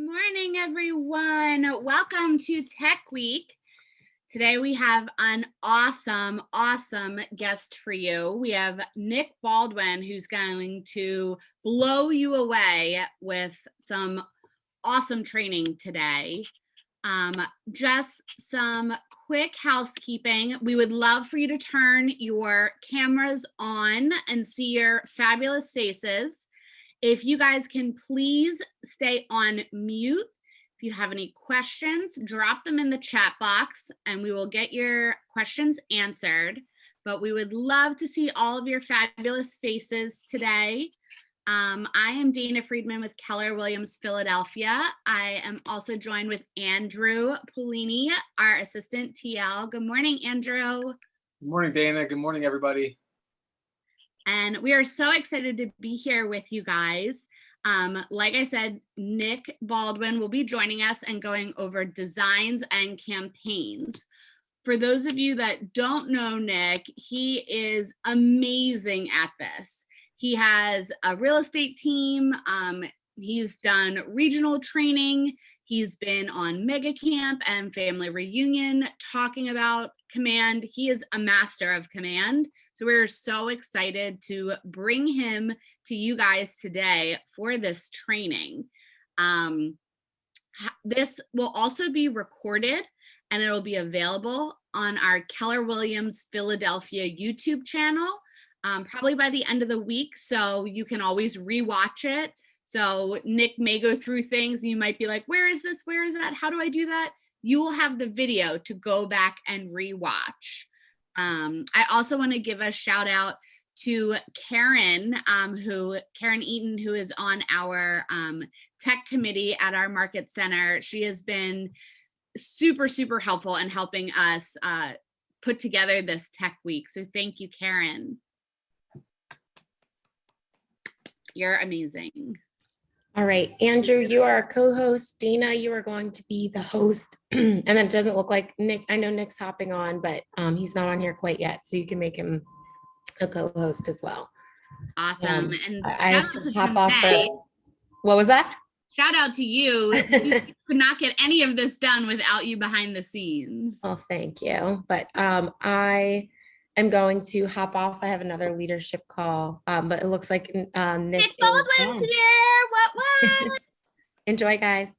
morning, everyone. Welcome to Tech Week. Today we have an awesome guest for you. We have Nick Baldwin, who's going to blow you away with some awesome training today. Just some quick housekeeping. We would love for you to turn your cameras on and see your fabulous faces. If you guys can please stay on mute. If you have any questions, drop them in the chat box and we will get your questions answered. But we would love to see all of your fabulous faces today. I am Dana Friedman with Keller Williams Philadelphia. I am also joined with Andrew Polini, our assistant TL. Good morning, Andrew. Good morning, Dana. Good morning, everybody. And we are so excited to be here with you guys. Like I said, Nick Baldwin will be joining us and going over designs and campaigns. For those of you that don't know Nick, he is amazing at this. He has a real estate team. He's done regional training. He's been on Mega Camp and Family Reunion talking about command. He is a master of command. So we're so excited to bring him to you guys today for this training. This will also be recorded and it'll be available on our Keller Williams Philadelphia YouTube channel, probably by the end of the week. So you can always rewatch it. So Nick may go through things and you might be like, where is this? Where is that? How do I do that? You will have the video to go back and rewatch. I also want to give a shout out to Karen, Karen Eaton, who is on our tech committee at our market center. She has been super helpful in helping us put together this tech week. So thank you, Karen. You're amazing. All right, Andrew, you are a co-host. Dana, you are going to be the host. And it doesn't look like Nick. I know Nick's hopping on, but he's not on here quite yet. So you can make him a co-host as well. Awesome. And I have to hop off. What was that? Shout out to you. You could not get any of this done without you behind the scenes. Oh, thank you. But I am going to hop off. I have another leadership call, but it looks like Nick Baldwin's here. What? Enjoy, guys.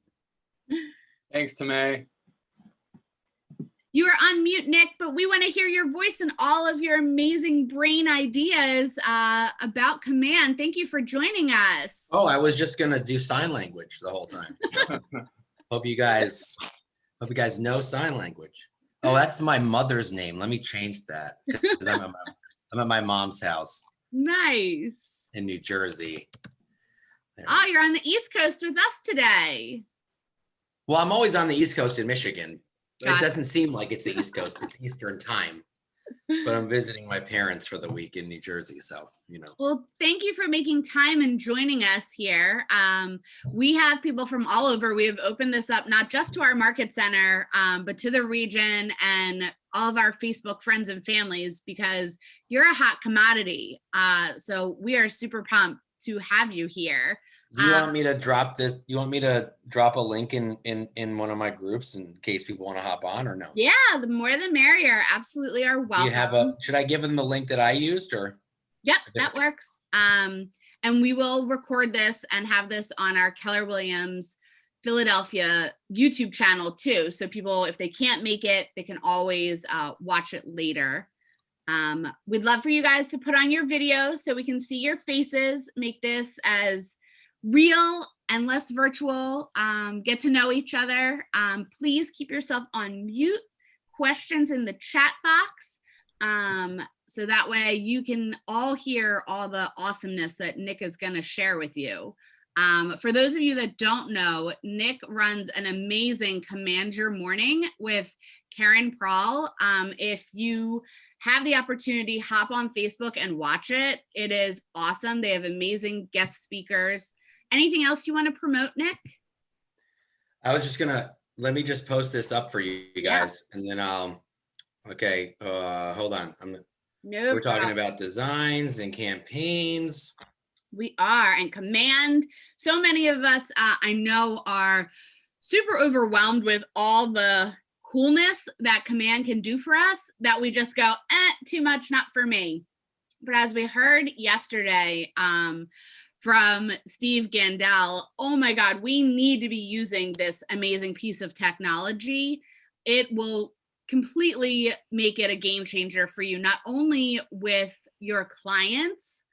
Thanks, Tamay. You are on mute, Nick, but we want to hear your voice and all of your amazing brain ideas about command. Thank you for joining us. Oh, I was just gonna do sign language the whole time. So hope you guys know sign language. Oh, that's my mother's name. Let me change that because I'm at my mom's house. Nice. In New Jersey. There. Oh, you're on the East Coast with us today. Well, I'm always on the East Coast in Michigan. Got it doesn't seem like it's the East Coast. It's Eastern time. But I'm visiting my parents for the week in New Jersey. So, you know. Well, thank you for making time and joining us here. We have people from all over. We have opened this up not just to our market center, but to the region and all of our Facebook friends and families because you're a hot commodity. So we are super pumped to have you here. Do you want me to drop this? You want me to drop a link in one of my groups in case people want to hop on or no? Yeah, the more the merrier. Absolutely are welcome. Should I give them the link that I used or? Yep, that works. And we will record this and have this on our Keller Williams Philadelphia YouTube channel too. So people, if they can't make it, they can always watch it later. We'd love for you guys to put on your videos so we can see your faces, make this as real and less virtual, get to know each other. Please keep yourself on mute, questions in the chat box. So that way you can all hear all the awesomeness that Nick is gonna share with you. For those of you that don't know, Nick runs an amazing Command Your Morning with Karen Prahl. If you have the opportunity, hop on Facebook and watch it. It is awesome. They have amazing guest speakers. Anything else you want to promote, Nick? I was just let me just post this up for you guys, and then okay, hold on. We're talking about designs and campaigns. We are. And Command, so many of us I know are super overwhelmed with all the coolness that Command can do for us that we just go, too much, not for me. But as we heard yesterday from Steve Gandel, oh my God, we need to be using this amazing piece of technology. It will completely make it a game changer for you, not only with your clients,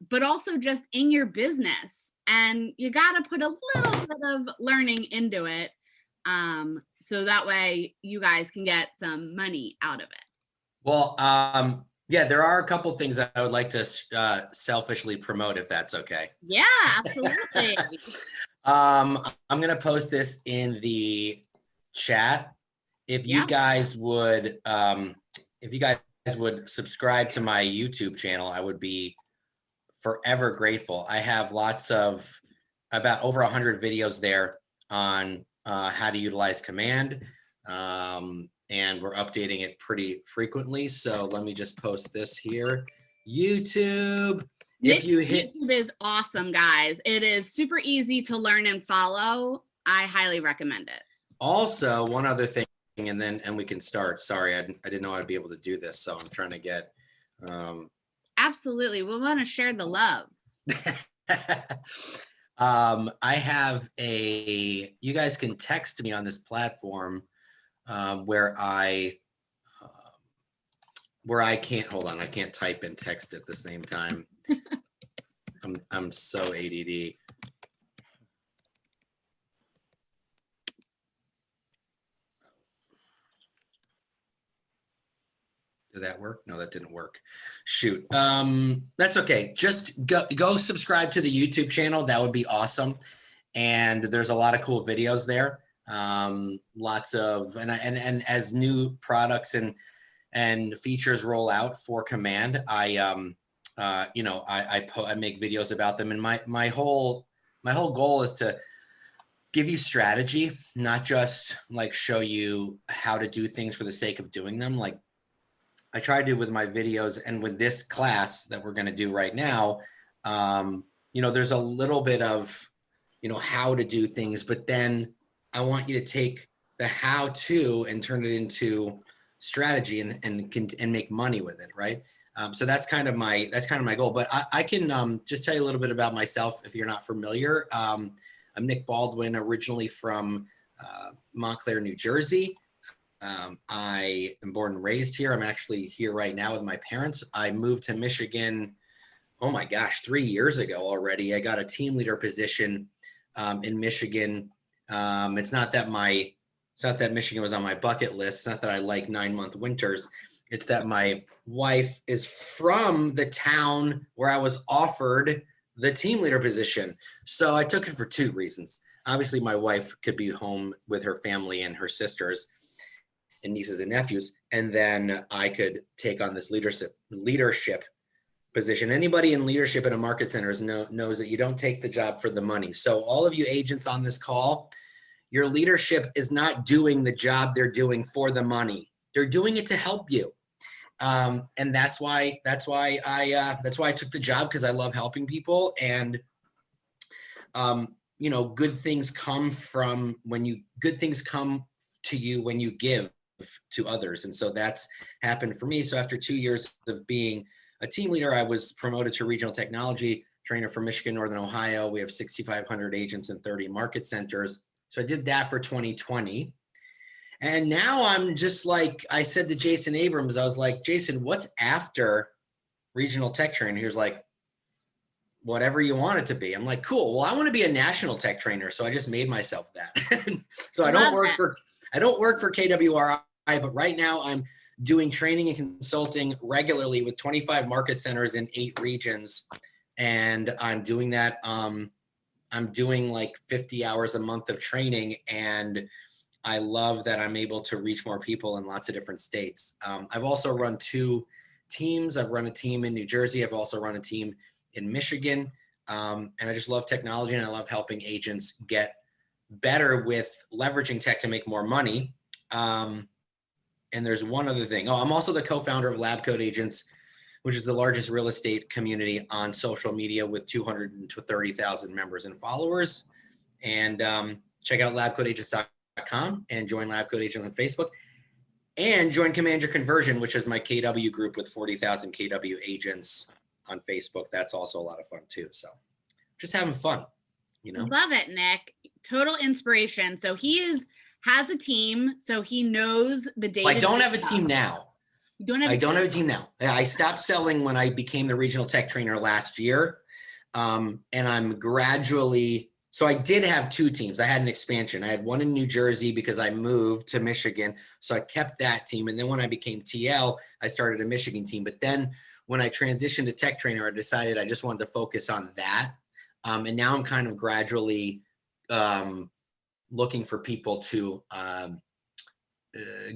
but also just in your business. And you got to put a little bit of learning into it, so that way you guys can get some money out of it. Well, yeah, there are a couple things that I would like to selfishly promote, if that's okay. Yeah, absolutely. I'm going to post this in the chat. If you guys would, subscribe to my YouTube channel, I would be forever grateful. I have about over 100 videos there on how to utilize Command, and we're updating it pretty frequently. So let me just post this here. YouTube. YouTube is awesome, guys. It is super easy to learn and follow. I highly recommend it. Also, one other thing, and we can start. Sorry, I didn't know I'd be able to do this, so I'm trying to get. Absolutely, we want to share the love. I have you guys can text me on this platform where I can't, hold on, I can't type and text at the same time. I'm so ADD. Did that work? No, that didn't work. Shoot. That's okay. Just go subscribe to the YouTube channel. That would be awesome. And there's a lot of cool videos there. Lots of, and as new products and features roll out for Command, I make videos about them. And my whole goal is to give you strategy, not just like show you how to do things for the sake of doing them. Like I try to do with my videos and with this class that we're going to do right now. There's a little bit of, how to do things, but then I want you to take the how to and turn it into strategy and make money with it. Right. So that's kind of my goal, but I can just tell you a little bit about myself. If you're not familiar, I'm Nick Baldwin, originally from Montclair, New Jersey. I am born and raised here. I'm actually here right now with my parents. I moved to Michigan, oh my gosh, 3 years ago already. I got a team leader position in Michigan. It's not that Michigan was on my bucket list. It's not that I like 9-month winters. It's that my wife is from the town where I was offered the team leader position. So I took it for 2 reasons. Obviously, my wife could be home with her family and her sisters and nieces and nephews, and then I could take on this leadership position. Anybody in leadership in a market center knows that you don't take the job for the money. So all of you agents on this call, your leadership is not doing the job they're doing for the money. They're doing it to help you. And that's why I took the job, because I love helping people. And good things come to you when you give to others. And so that's happened for me. So after 2 years of being a team leader, I was promoted to regional technology trainer for Michigan, Northern Ohio. We have 6,500 agents and 30 market centers. So I did that for 2020. And now I'm just like, I said to Jason Abrams, I was like, Jason, what's after regional tech trainer? He was like, whatever you want it to be. I'm like, cool. Well, I want to be a national tech trainer. So I just made myself that. So I don't work for KWRI, but right now I'm doing training and consulting regularly with 25 market centers in 8 regions. And I'm doing that. I'm doing like 50 hours a month of training. And I love that I'm able to reach more people in lots of different states. I've also run 2 teams. I've run a team in New Jersey. I've also run a team in Michigan. And I just love technology, and I love helping agents get better with leveraging tech to make more money. And there's one other thing. I'm also the co-founder of Lab Code Agents, which is the largest real estate community on social media with 230,000 members and followers. And check out labcodeagents.com and join Lab Code Agents on Facebook. And join Command Your Conversion, which is my KW group with 40,000 KW agents on Facebook. That's also a lot of fun too. So just having fun, you know. Love it, Nick. Total inspiration. So has a team, so he knows the data. I don't have a team now. You don't have I don't have a team now. I stopped selling when I became the regional tech trainer last year. And I'm gradually, so I did have 2 teams. I had an expansion. I had one in New Jersey because I moved to Michigan. So I kept that team. And then when I became TL, I started a Michigan team. But then when I transitioned to tech trainer, I decided I just wanted to focus on that. And now I'm kind of gradually looking for people to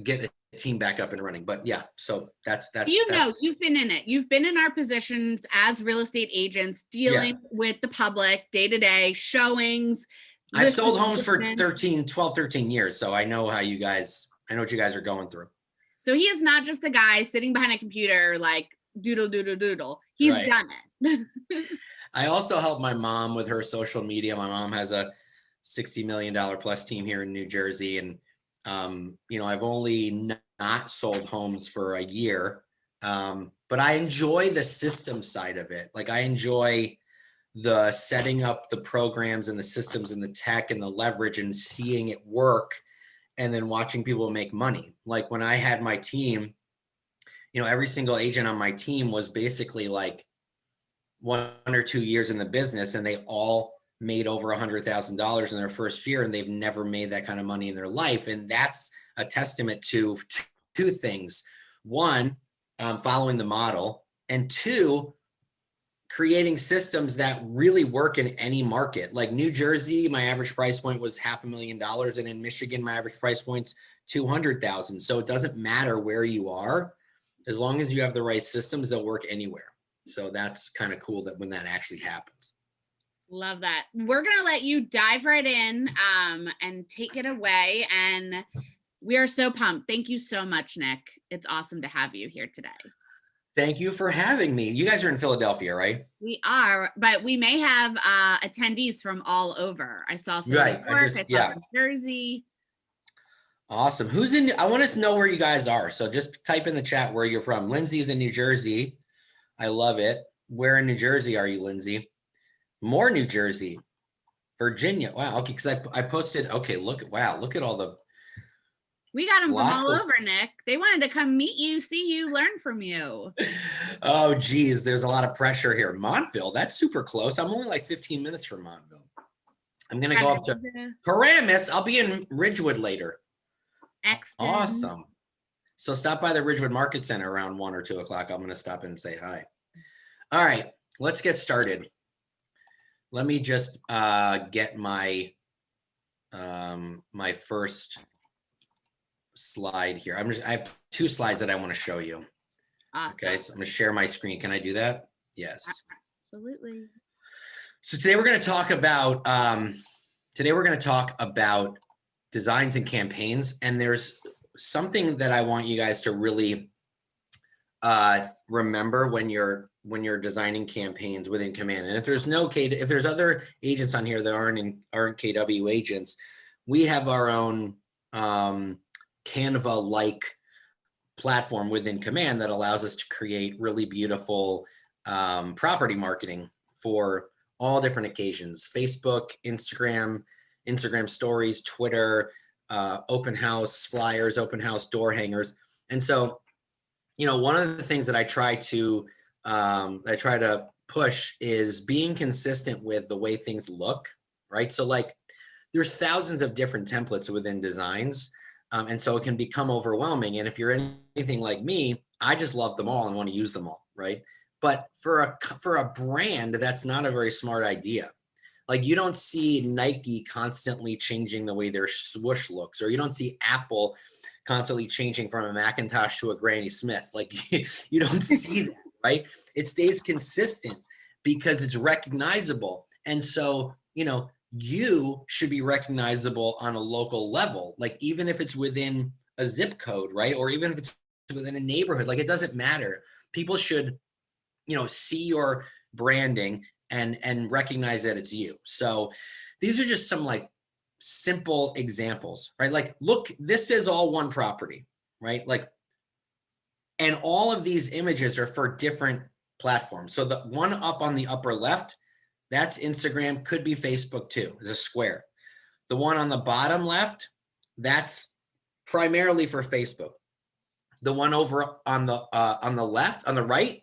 get a team back up and running. But yeah, so that's you've been in it. You've been in our positions as real estate agents, dealing with the public day to day, showings. I've sold homes for 12, 13 years. So I know what you guys are going through. So he is not just a guy sitting behind a computer like doodle, doodle, doodle. He's done it. I also help my mom with her social media. My mom has a $60 million plus team here in New Jersey. And, I've only not sold homes for a year. But I enjoy the system side of it. Like I enjoy the setting up the programs and the systems and the tech and the leverage and seeing it work and then watching people make money. Like when I had my team, every single agent on my team was basically like 1 or 2 years in the business, and they all made over $100,000 in their first year, and they've never made that kind of money in their life. And that's a testament to 2 things. 1, following the model, and 2, creating systems that really work in any market. Like New Jersey, my average price point was $500,000. And in Michigan, my average price point's $200,000. So it doesn't matter where you are, as long as you have the right systems, they'll work anywhere. So that's kind of cool that when that actually happens. Love that. We're going to let you dive right in and take it away. And we are so pumped. Thank you so much, Nick. It's awesome to have you here today. Thank you for having me. You guys are in Philadelphia, right? We are, but we may have attendees from all over. I saw some in New York, I saw from Jersey. Awesome. I want to know where you guys are. So just type in the chat where you're from. Lindsay's in New Jersey. I love it. Where in New Jersey are you, Lindsay? More New Jersey. Virginia. Wow. Okay. Because I posted. Okay. Look at all the. We got them from all over, Nick. They wanted to come meet you, see you, learn from you. Oh, geez. There's a lot of pressure here. Montville. That's super close. I'm only like 15 minutes from Montville. I'm going to go up to Paramus. I'll be in Ridgewood later. Excellent. Awesome. So stop by the Ridgewood Market Center around 1 or 2 o'clock. I'm going to stop in and say hi. All right, let's get started. Let me just get my my first slide here. I have 2 slides that I want to show you. Awesome. Okay, so I'm going to share my screen. Can I do that? Yes. Absolutely. So today we're going to talk about designs and campaigns, and there's something that I want you guys to really remember when you're designing campaigns within Command. And if there's other agents on here that aren't KW agents, we have our own Canva-like platform within Command that allows us to create really beautiful property marketing for all different occasions: Facebook, Instagram stories, Twitter, open house flyers, open house door hangers. And so, one of the things that I try to push is being consistent with the way things look, right? So like there's thousands of different templates within designs. And so it can become overwhelming. And if you're anything like me, I just love them all and want to use them all, right? But for a brand, that's not a very smart idea. Like you don't see Nike constantly changing the way their swoosh looks, or you don't see Apple constantly changing from a Macintosh to a Granny Smith. Like you don't see that, right? It stays consistent because it's recognizable. And so, you should be recognizable on a local level, like even if it's within a zip code, right? Or even if it's within a neighborhood, like it doesn't matter. People should see your branding and recognize that it's you. So these are just some like simple examples, right? Like, look, this is all one property, right? Like, and all of these images are for different platforms. So the one up on the upper left, that's Instagram, could be Facebook too, is a square. The one on the bottom left, that's primarily for Facebook. The one over on the left, on the right,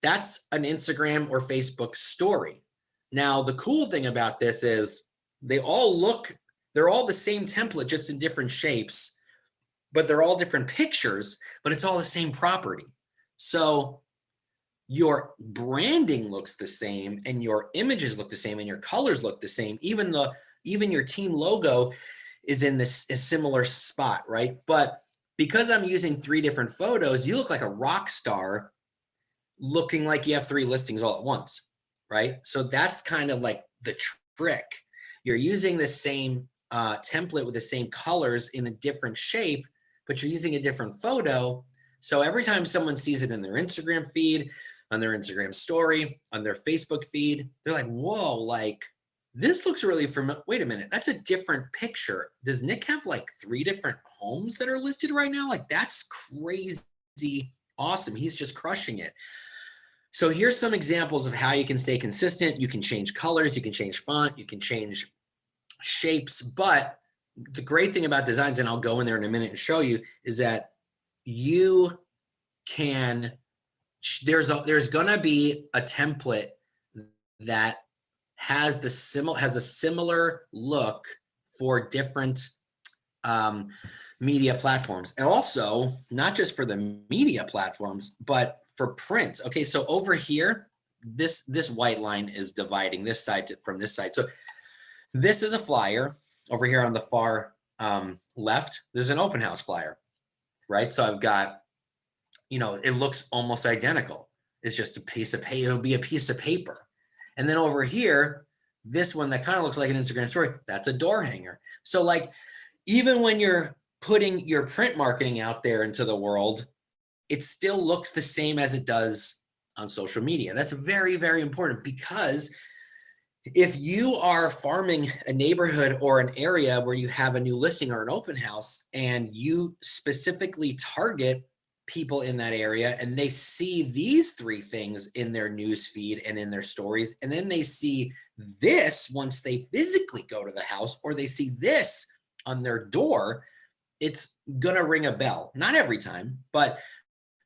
that's an Instagram or Facebook story. Now, the cool thing about this is they're all the same template, just in different shapes, but they're all different pictures, but it's all the same property. So your branding looks the same and your images look the same and your colors look the same. Even your team logo is in a similar spot, right? But because I'm using 3 different photos, you look like a rock star looking like you have 3 listings all at once, right? So that's kind of like the trick. You're using the same template with the same colors in a different shape, but you're using a different photo. So every time someone sees it in their Instagram feed, on their Instagram story, on their Facebook feed, they're like, whoa, like this looks really familiar. Wait a minute, that's a different picture. Does Nick have like 3 different homes that are listed right now? Like, that's crazy awesome. He's just crushing it. So here's some examples of how you can stay consistent. You can change colors, you can change font, you can change shapes. But the great thing about designs, and I'll go in there in a minute and show you, is that you can, there's going to be a template that has a similar look for different media platforms. And also not just for the media platforms, but for print. Okay, so over here, this white line is dividing this side from this side. So this is a flyer. Over here on the far left, there's an open house flyer, right? So I've got, it looks almost identical. It's just a piece of paper. It'll be a piece of paper. And then over here, this one that kind of looks like an Instagram story, that's a door hanger. So like, even when you're putting your print marketing out there into the world, it still looks the same as it does on social media. That's very, very important, because if you are farming a neighborhood or an area where you have a new listing or an open house, and you specifically target people in that area, and they see these 3 things in their news feed and in their stories, and then they see this once they physically go to the house, or they see this on their door, it's gonna ring a bell. Not every time, but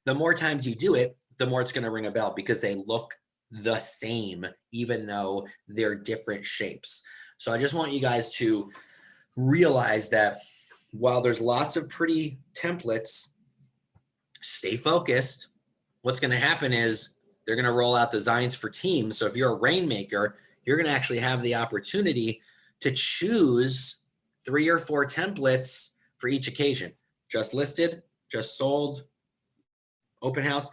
the more times you do it, the more it's gonna ring a bell, because they look the same, even though they're different shapes. So I just want you guys to realize that while there's lots of pretty templates, stay focused. What's going to happen is they're going to roll out designs for teams. So if you're a rainmaker, you're going to actually have the opportunity to choose 3 or 4 templates for each occasion. Just listed, just sold, open house.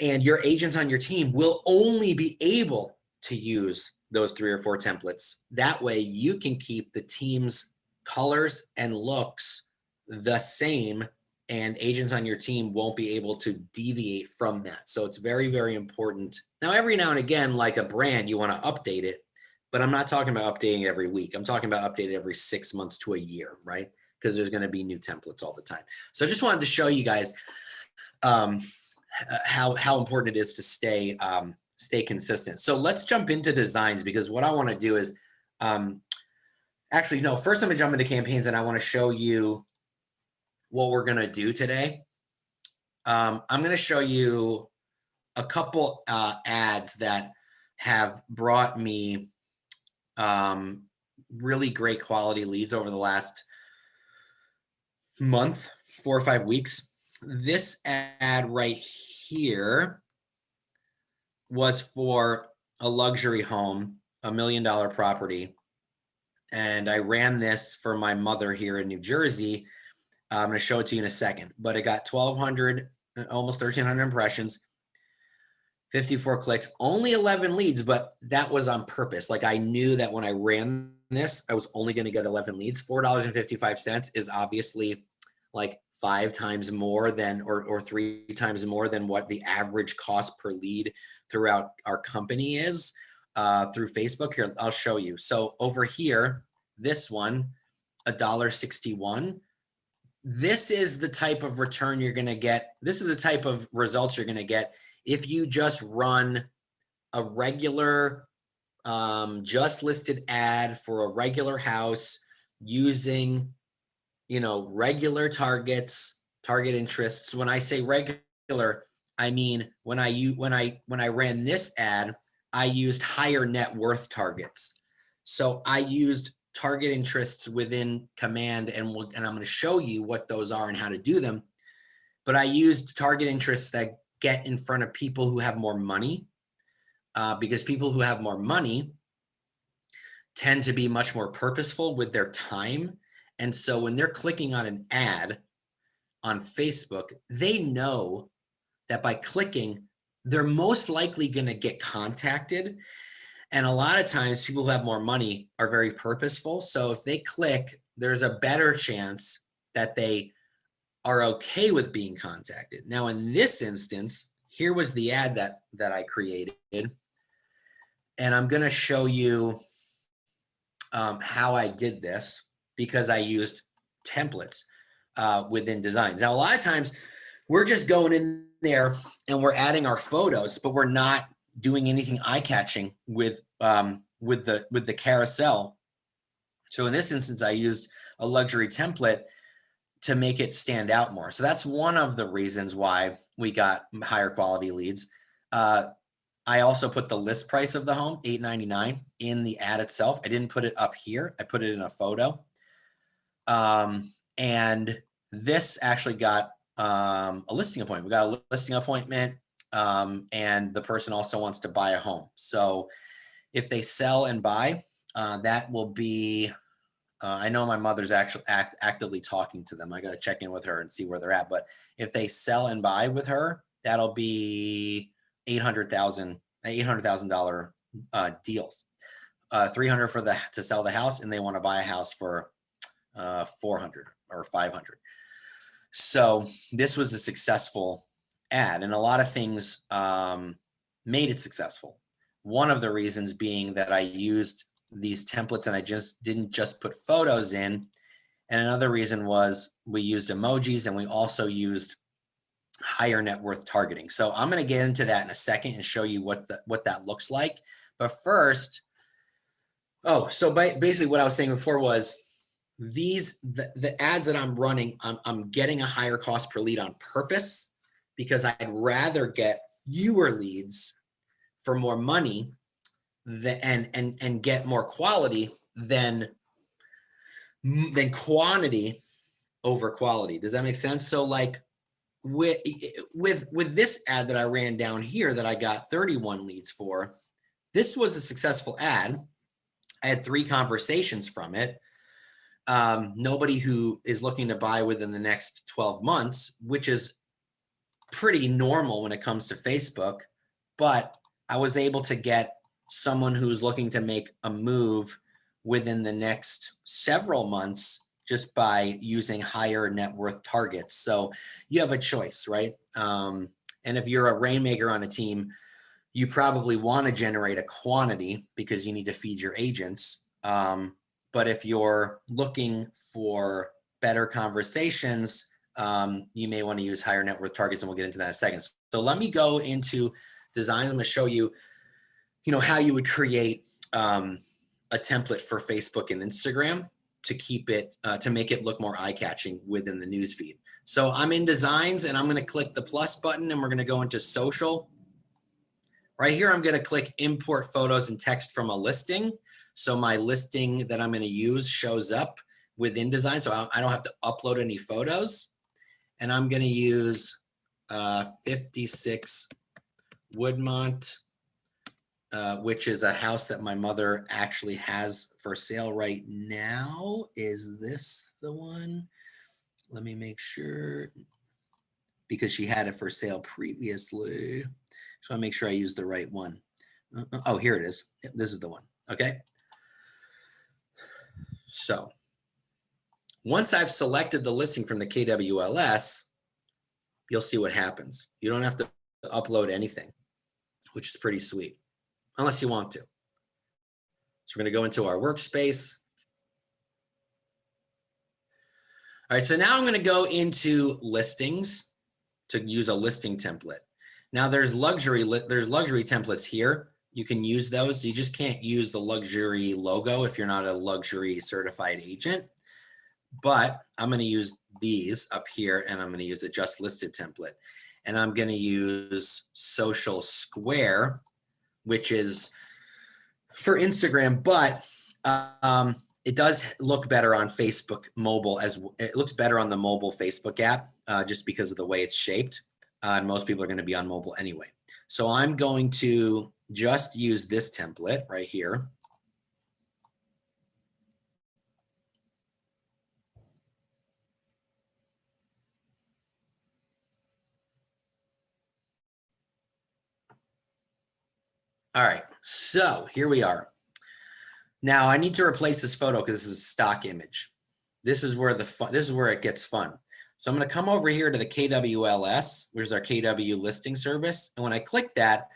And your agents on your team will only be able to use those 3 or 4 templates. That way you can keep the team's colors and looks the same, and agents on your team won't be able to deviate from that. So it's very, very important. Now, every now and again, like a brand, you want to update it, but I'm not talking about updating every week. I'm talking about updating every 6 months to a year, right? Because there's going to be new templates all the time. So I just wanted to show you guys how important it is to stay consistent. So let's jump into designs, because what I want to do is actually, no, first I'm gonna jump into campaigns, and I want to show you what we're gonna do today. I'm gonna show you a couple ads that have brought me really great quality leads over the last month, 4 or 5 weeks. This ad right here was for a luxury home, $1 million property. And I ran this for my mother here in New Jersey. I'm going to show it to you in a second, but it got 1,200, almost 1,300 impressions, 54 clicks, only 11 leads, but that was on purpose. Like, I knew that when I ran this, I was only going to get 11 leads. $4.55 is obviously like 5 times more than, or 3 times more than what the average cost per lead throughout our company is through Facebook. Here, I'll show you. So over here, this one, $1.61. This is the type of return you're going to get. This is the type of results you're going to get if you just run a regular just listed ad for a regular house using, regular targets, target interests. When I say regular, I mean when I ran this ad, I used higher net worth targets. So I used target interests within Command, and I'm going to show you what those are and how to do them. But I used target interests that get in front of people who have more money, because people who have more money tend to be much more purposeful with their time. And so when they're clicking on an ad on Facebook, they know that by clicking, they're most likely going to get contacted. And a lot of times people who have more money are very purposeful. So if they click, there's a better chance that they are okay with being contacted. Now, in this instance, here was the ad that I created. And I'm going to show you how I did this, because I used templates within designs. Now, a lot of times we're just going in there and we're adding our photos, but we're not doing anything eye-catching with the carousel. So in this instance, I used a luxury template to make it stand out more. So that's one of the reasons why we got higher quality leads. I also put the list price of the home, $899, in the ad itself. I didn't put it up here. I put it in a photo. And this actually got a listing appointment. We got a listing appointment, and the person also wants to buy a home. So if they sell and buy, that will be, I know my mother's actually actively talking to them. I got to check in with her and see where they're at. But if they sell and buy with her, that'll be $800,000 deals. 300 for to sell the house, and they want to buy a house for 400 or 500. So this was a successful ad, and a lot of things made it successful. One of the reasons being that I used these templates and I just didn't just put photos in. And another reason was we used emojis, and we also used higher net worth targeting. So I'm going to get into that in a second and show you what that looks like. But first, basically what I was saying before was the ads that I'm running, I'm getting a higher cost per lead on purpose, because I'd rather get fewer leads for more money and get more quality than quantity over quality. Does that make sense? So like with this ad that I ran down here that I got 31 leads for, this was a successful ad. I had 3 conversations from it. Nobody who is looking to buy within the next 12 months, which is pretty normal when it comes to Facebook, but I was able to get someone who's looking to make a move within the next several months just by using higher net worth targets. So you have a choice, right? And if you're a rainmaker on a team, you probably want to generate a quantity because you need to feed your agents. But if you're looking for better conversations, you may want to use higher net worth targets, and we'll get into that in a second. So let me go into designs. I'm going to show you, how you would create a template for Facebook and Instagram to keep it, to make it look more eye-catching within the newsfeed. So I'm in designs, and I'm going to click the plus button, and we're going to go into social. Right here, I'm going to click import photos and text from a listing. So my listing that I'm going to use shows up within design. So I don't have to upload any photos. And I'm going to use 56 Woodmont, which is a house that my mother actually has for sale right now. Is this the one? Let me make sure, because she had it for sale previously. So I make sure I use the right one. Oh, here it is. This is the one. Okay. So Once I've selected the listing from the KWLS, you'll see what happens. You don't have to upload anything, which is pretty sweet, unless you want to. So we're going to go into our workspace. All right, so now I'm going to go into listings to use a listing template. Now there's luxury templates here. You can use those. You just can't use the luxury logo if you're not a luxury certified agent. But I'm going to use these up here, and I'm going to use a just listed template. And I'm going to use Social Square, which is for Instagram, but it does look better on Facebook mobile, as it looks better on the mobile Facebook app, just because of the way it's shaped. And most people are going to be on mobile anyway. So I'm going to just use this template right here. All right, so here we are. Now I need to replace this photo because this is a stock image. This is where it gets fun. So I'm going to come over here to the KWLS, which is our KW listing service. And when I click that,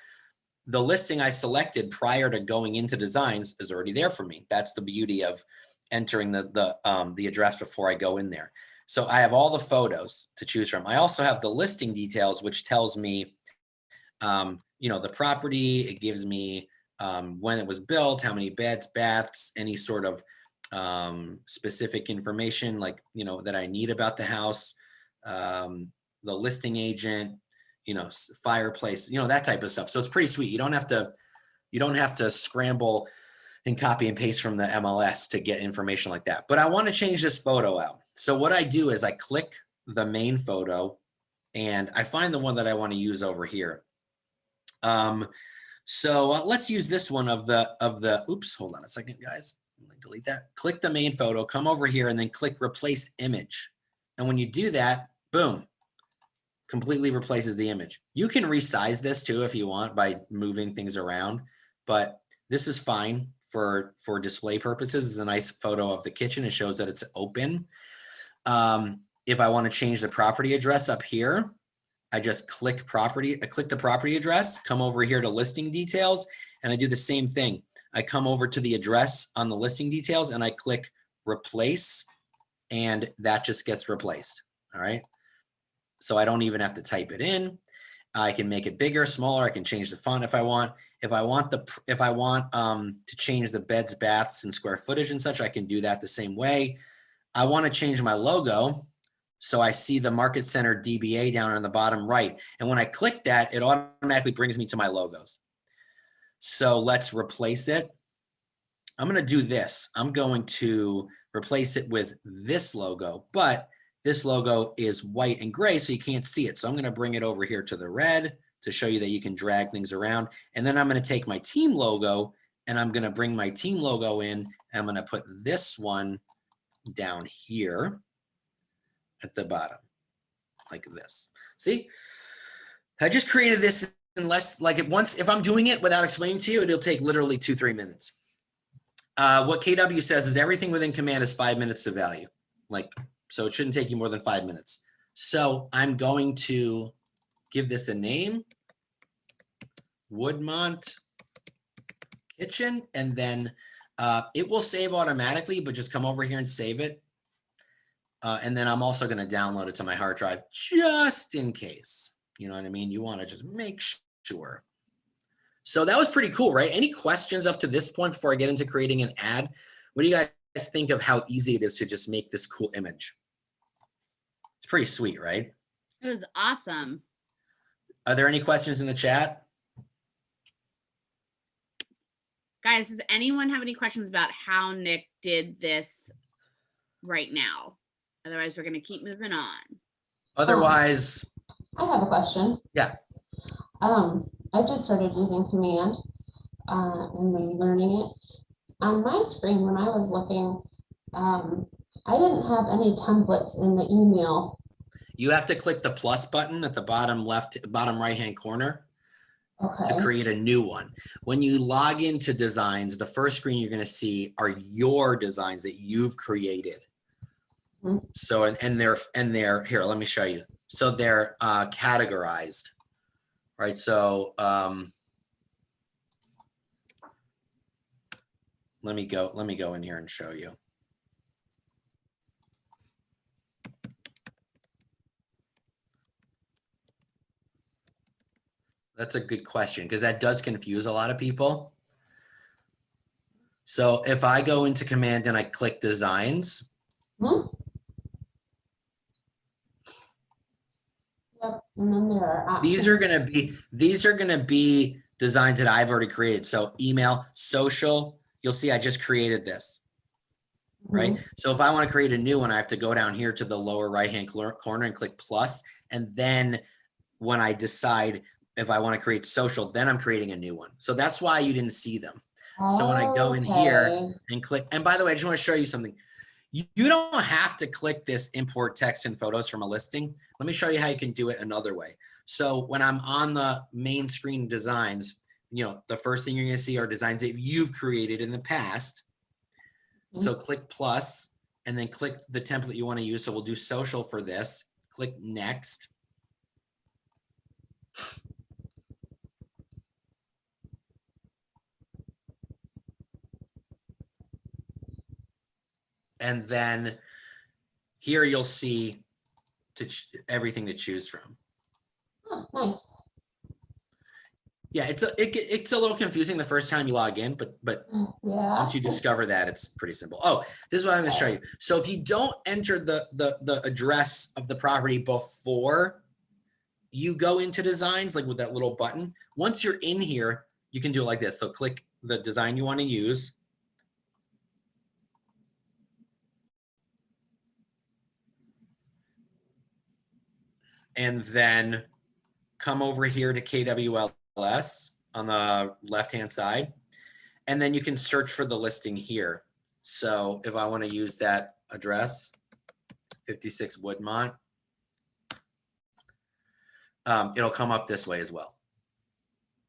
the listing I selected prior to going into designs is already there for me. That's the beauty of entering the address before I go in there. So I have all the photos to choose from. I also have the listing details, which tells me, the property. It gives me when it was built, how many beds, baths, any sort of specific information that I need about the house, the listing agent, fireplace, that type of stuff. So it's pretty sweet. You don't have to scramble and copy and paste from the MLS to get information like that. But I want to change this photo out. So what I do is I click the main photo and I find the one that I want to use over here. So let's use this one of the, oops, hold on a second, guys. Delete that. Click the main photo, come over here and then click replace image. And when you do that, boom, completely replaces the image. You can resize this too if you want by moving things around, but this is fine for display purposes. It's a nice photo of the kitchen. It shows that it's open. If I want to change the property address up here, I just click the property address, come over here to listing details, and I do the same thing. I come over to the address on the listing details and I click replace, and that just gets replaced. All right. So I don't even have to type it in. I can make it bigger, smaller. I can change the font if I want. If I want to change the beds, baths, and square footage and such, I can do that the same way. I want to change my logo. So I see the Market Center DBA down on the bottom right. And when I click that, it automatically brings me to my logos. So let's replace it. I'm going to do this. I'm going to replace it with this logo, but this logo is white and gray, so you can't see it. So I'm going to bring it over here to the red to show you that you can drag things around. And then I'm going to take my team logo and I'm going to bring my team logo in. And I'm going to put this one down here at the bottom like this. See, I just created this in less, if I'm doing it without explaining to you, it'll take literally 2-3 minutes. What KW says is everything within command is 5 minutes to value. So it shouldn't take you more than 5 minutes. So I'm going to give this a name, Woodmont Kitchen, and then it will save automatically, but just come over here and save it. And then I'm also going to download it to my hard drive just in case. You know what I mean? You want to just make sure. So that was pretty cool, right? Any questions up to this point before I get into creating an ad? What do you guys think of how easy it is to just make this cool image? It's pretty sweet, right? It was awesome. Are there any questions in the chat? Guys, does anyone have any questions about how Nick did this right now? Otherwise, we're going to keep moving on. Otherwise, I have a question. Yeah. I just started using command and then learning it. On my screen, when I was looking, I didn't have any templates in the email. you have to click the plus button at the bottom right-hand corner. Okay. To create a new one. When you log into designs, the first screen you're going to see are your designs that you've created. So, and they're here, let me show you. So they're categorized, right? So let me go in here and show you. That's a good question because that does confuse a lot of people. So if I go into command and I click designs, Yep, and then there are options. these are gonna be designs that I've already created. So email, social, you'll see I just created this, right? So if I want to create a new one, I have to go down here to the lower right-hand corner and click plus. And then when I decide if I want to create social, then I'm creating a new one. So that's why you didn't see them. So when I go in here and click, and by the way, I just want to show you something. You don't have to click this import text and photos from a listing. Let me show you how you can do it another way. So when I'm on the main screen designs, you know, the first thing you're going to see are designs that you've created in the past. So click plus and then click the template you want to use. So we'll do social for this. Click next. And then here you'll see everything to choose from. Oh, nice. Yeah, it's a little confusing the first time you log in, but Yeah. once you discover that, it's pretty simple. Oh, this is what I'm going to show you. So if you don't enter the address of the property before you go into designs, like with that little button, once you're in here, you can do it like this. So click the design you want to use. And then come over here to KWLS on the left-hand side. And then you can search for the listing here. So if I want to use that address, 56 Woodmont, it'll come up this way as well.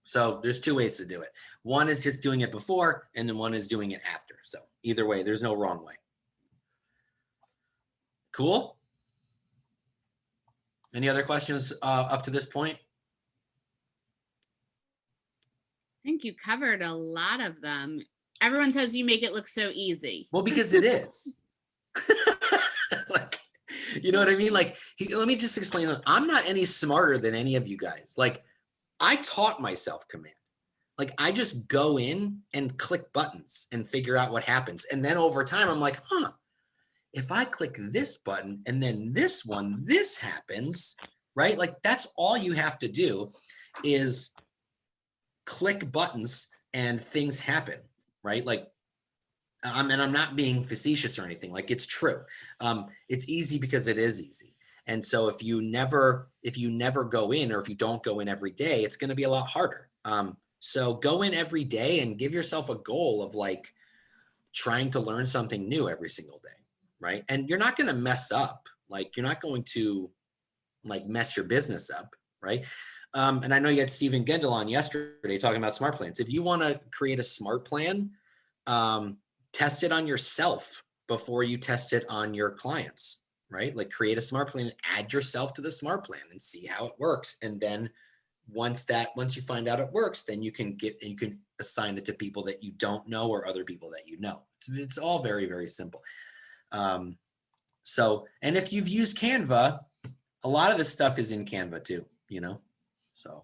So there's two ways to do it. One is just doing it before, and then one is doing it after. So either way, there's no wrong way. Cool? Any other questions up to this point? I think you covered a lot of them. Everyone says you make it look so easy. Well, because it is. Like, you know what I mean? Like, let me just explain. I'm not any smarter than any of you guys. Like, I taught myself command. Like, I just go in and click buttons and figure out what happens. And then over time, I'm like, huh, if I click this button and then this one, this happens, right? Like, that's all you have to do is click buttons and things happen, right? Like, and I'm not being facetious or anything. Like, it's true. It's easy because it is easy. And so if you never go in, or if you don't go in every day, it's going to be a lot harder. So go in every day and give yourself a goal of like trying to learn something new every single day. Right. And you're not going to mess up. Like, you're not going to like mess your business up. Right. And I know you had Stephen Gendel on yesterday talking about smart plans. If you want to create a smart plan, test it on yourself before you test it on your clients. Right. Like, create a smart plan and add yourself to the smart plan and see how it works. And then once you find out it works, then you can assign it to people that you don't know or other people that you know. It's all very, very simple. So, and if you've used Canva, a lot of this stuff is in Canva too, you know? So,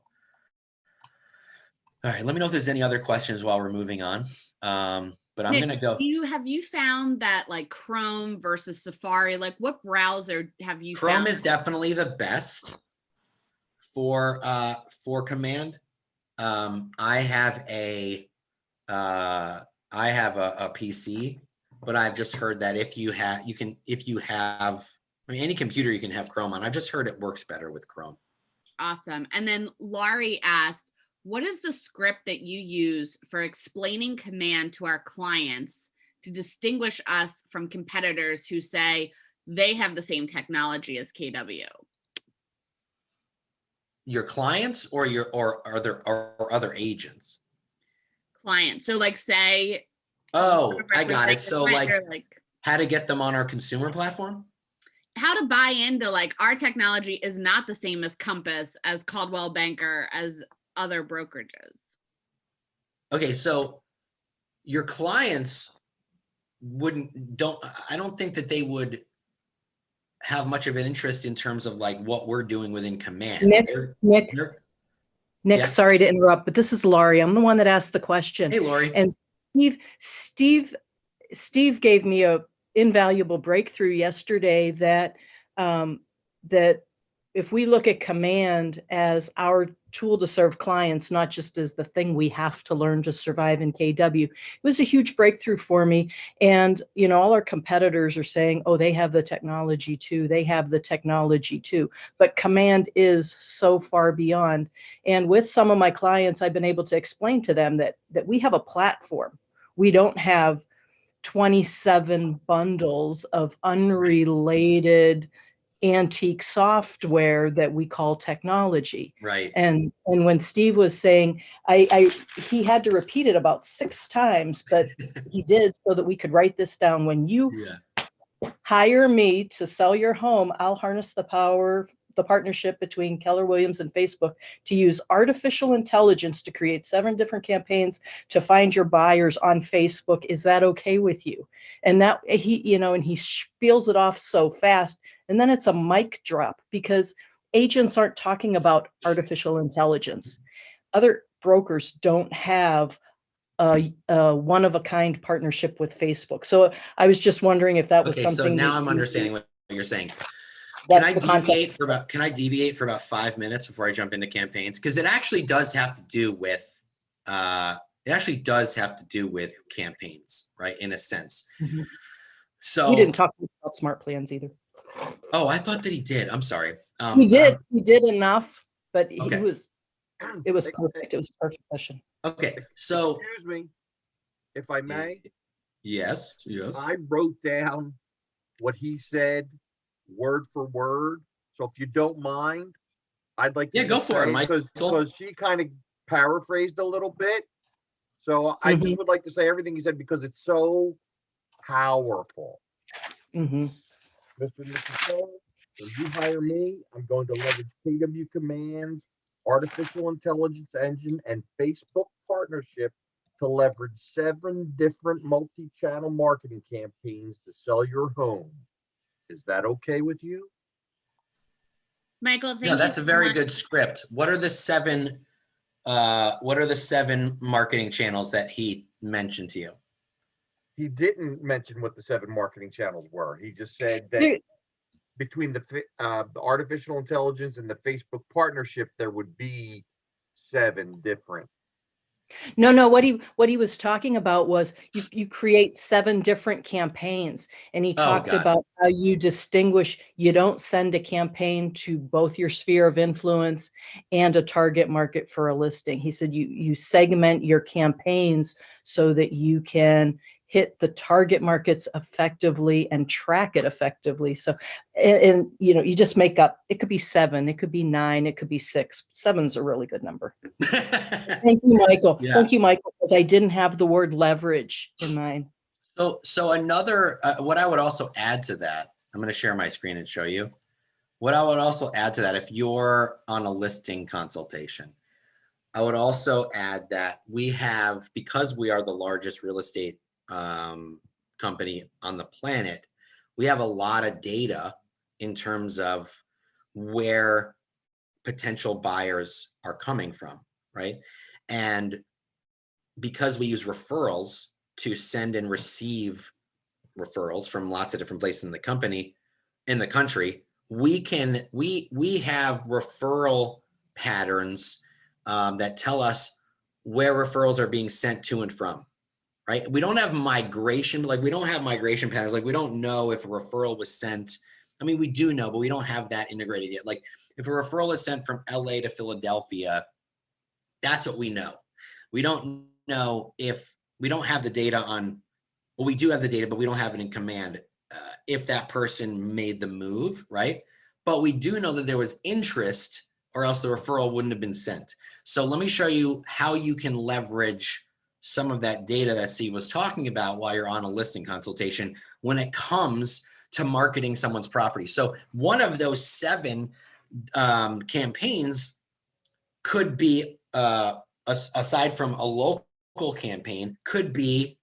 all right, let me know if there's any other questions while we're moving on. But I'm Nick, going to go. Have you found that like Chrome versus Safari, like what browser have you Chrome found? is definitely the best for command. I have a PC, but I've just heard that if you have, I mean, any computer you can have Chrome on. I've just heard it works better with Chrome. Awesome. And then Laurie asked, what is the script that you use for explaining command to our clients to distinguish us from competitors who say they have the same technology as KW? Your clients or other agents? Clients. So like say. Oh, I got it. So like how to get them on our consumer platform? to buy into like our technology is not the same as Compass, as Coldwell Banker, as other brokerages. Okay, so your clients I don't think that they would have much of an interest in terms of like what we're doing within Command. Nick, Yeah. sorry to interrupt, but this is Laurie. I'm the one that asked the question. Hey, Laurie. And Steve gave me a invaluable breakthrough yesterday that that if we look at Command as our tool to serve clients, not just as the thing we have to learn to survive in KW, it was a huge breakthrough for me. And, you know, all our competitors are saying, oh, they have the technology too. They have the technology too. But Command is so far beyond. And with some of my clients, I've been able to explain to them that we have a platform. We don't have 27 bundles of unrelated antique software that we call technology. Right. And when Steve was saying, he had to repeat it about 6 times, but he did so that we could write this down. When you hire me to sell your home, I'll harness the partnership between Keller Williams and Facebook to use artificial intelligence to create 7 different campaigns to find your buyers on Facebook. Is that okay with you? And that he spiels it off so fast. And then it's a mic drop because agents aren't talking about artificial intelligence. Other brokers don't have a one-of-a-kind partnership with Facebook. So I was just wondering if that was something. So now I'm understanding what you're saying. Can I deviate for about 5 minutes before I jump into campaigns? Because it actually does have to do with campaigns, right? In a sense. Mm-hmm. So we didn't talk about smart plans either. Oh, I thought that he did. I'm sorry. He did enough, but it was perfect. It was a perfect question. Okay, so excuse me, if I may. Yes. I wrote down what he said word for word. So if you don't mind, I'd like to go for it, Michael. Because she kind of paraphrased a little bit. So I just would like to say everything he said because it's so powerful. Mm-hmm. Mr. Nicholson, if you hire me, I'm going to leverage KW Command's artificial intelligence engine and Facebook partnership to leverage 7 different multi-channel marketing campaigns to sell your home. Is that okay with you? Michael, thank you. No, that's a very good script. What are the 7 marketing channels that he mentioned to you? He didn't mention what the 7 marketing channels were. He just said that between the artificial intelligence and the Facebook partnership, there would be 7 different. No. What he was talking about was you create 7 different campaigns, and he talked about how you distinguish. You don't send a campaign to both your sphere of influence and a target market for a listing. He said you segment your campaigns so that you can hit the target markets effectively and track it effectively. So, and you just make up, it could be 7, it could be 9, it could be 6. 7's a really good number. Thank you, Michael. Yeah. Thank you, Michael, because I didn't have the word leverage in mine. So another, what I would also add to that, I'm going to share my screen and show you. What I would also add to that, if you're on a listing consultation, I would also add that we have, because we are the largest real estate company on the planet, we have a lot of data in terms of where potential buyers are coming from, right? And because we use referrals to send and receive referrals from lots of different places in the country, we have referral patterns that tell us where referrals are being sent to and from. Right? We don't have migration, we don't have migration patterns. We don't know if a referral was sent. I mean, we do know, but we don't have that integrated yet. Like if a referral is sent from LA to Philadelphia, that's what we know. We don't know if we don't have the data on, well, we do have the data, but we don't have it in Command if that person made the move, right? But we do know that there was interest or else the referral wouldn't have been sent. So let me show you how you can leverage some of that data that Steve was talking about while you're on a listing consultation when it comes to marketing someone's property. So one of those 7 campaigns could be, aside from a local campaign, could be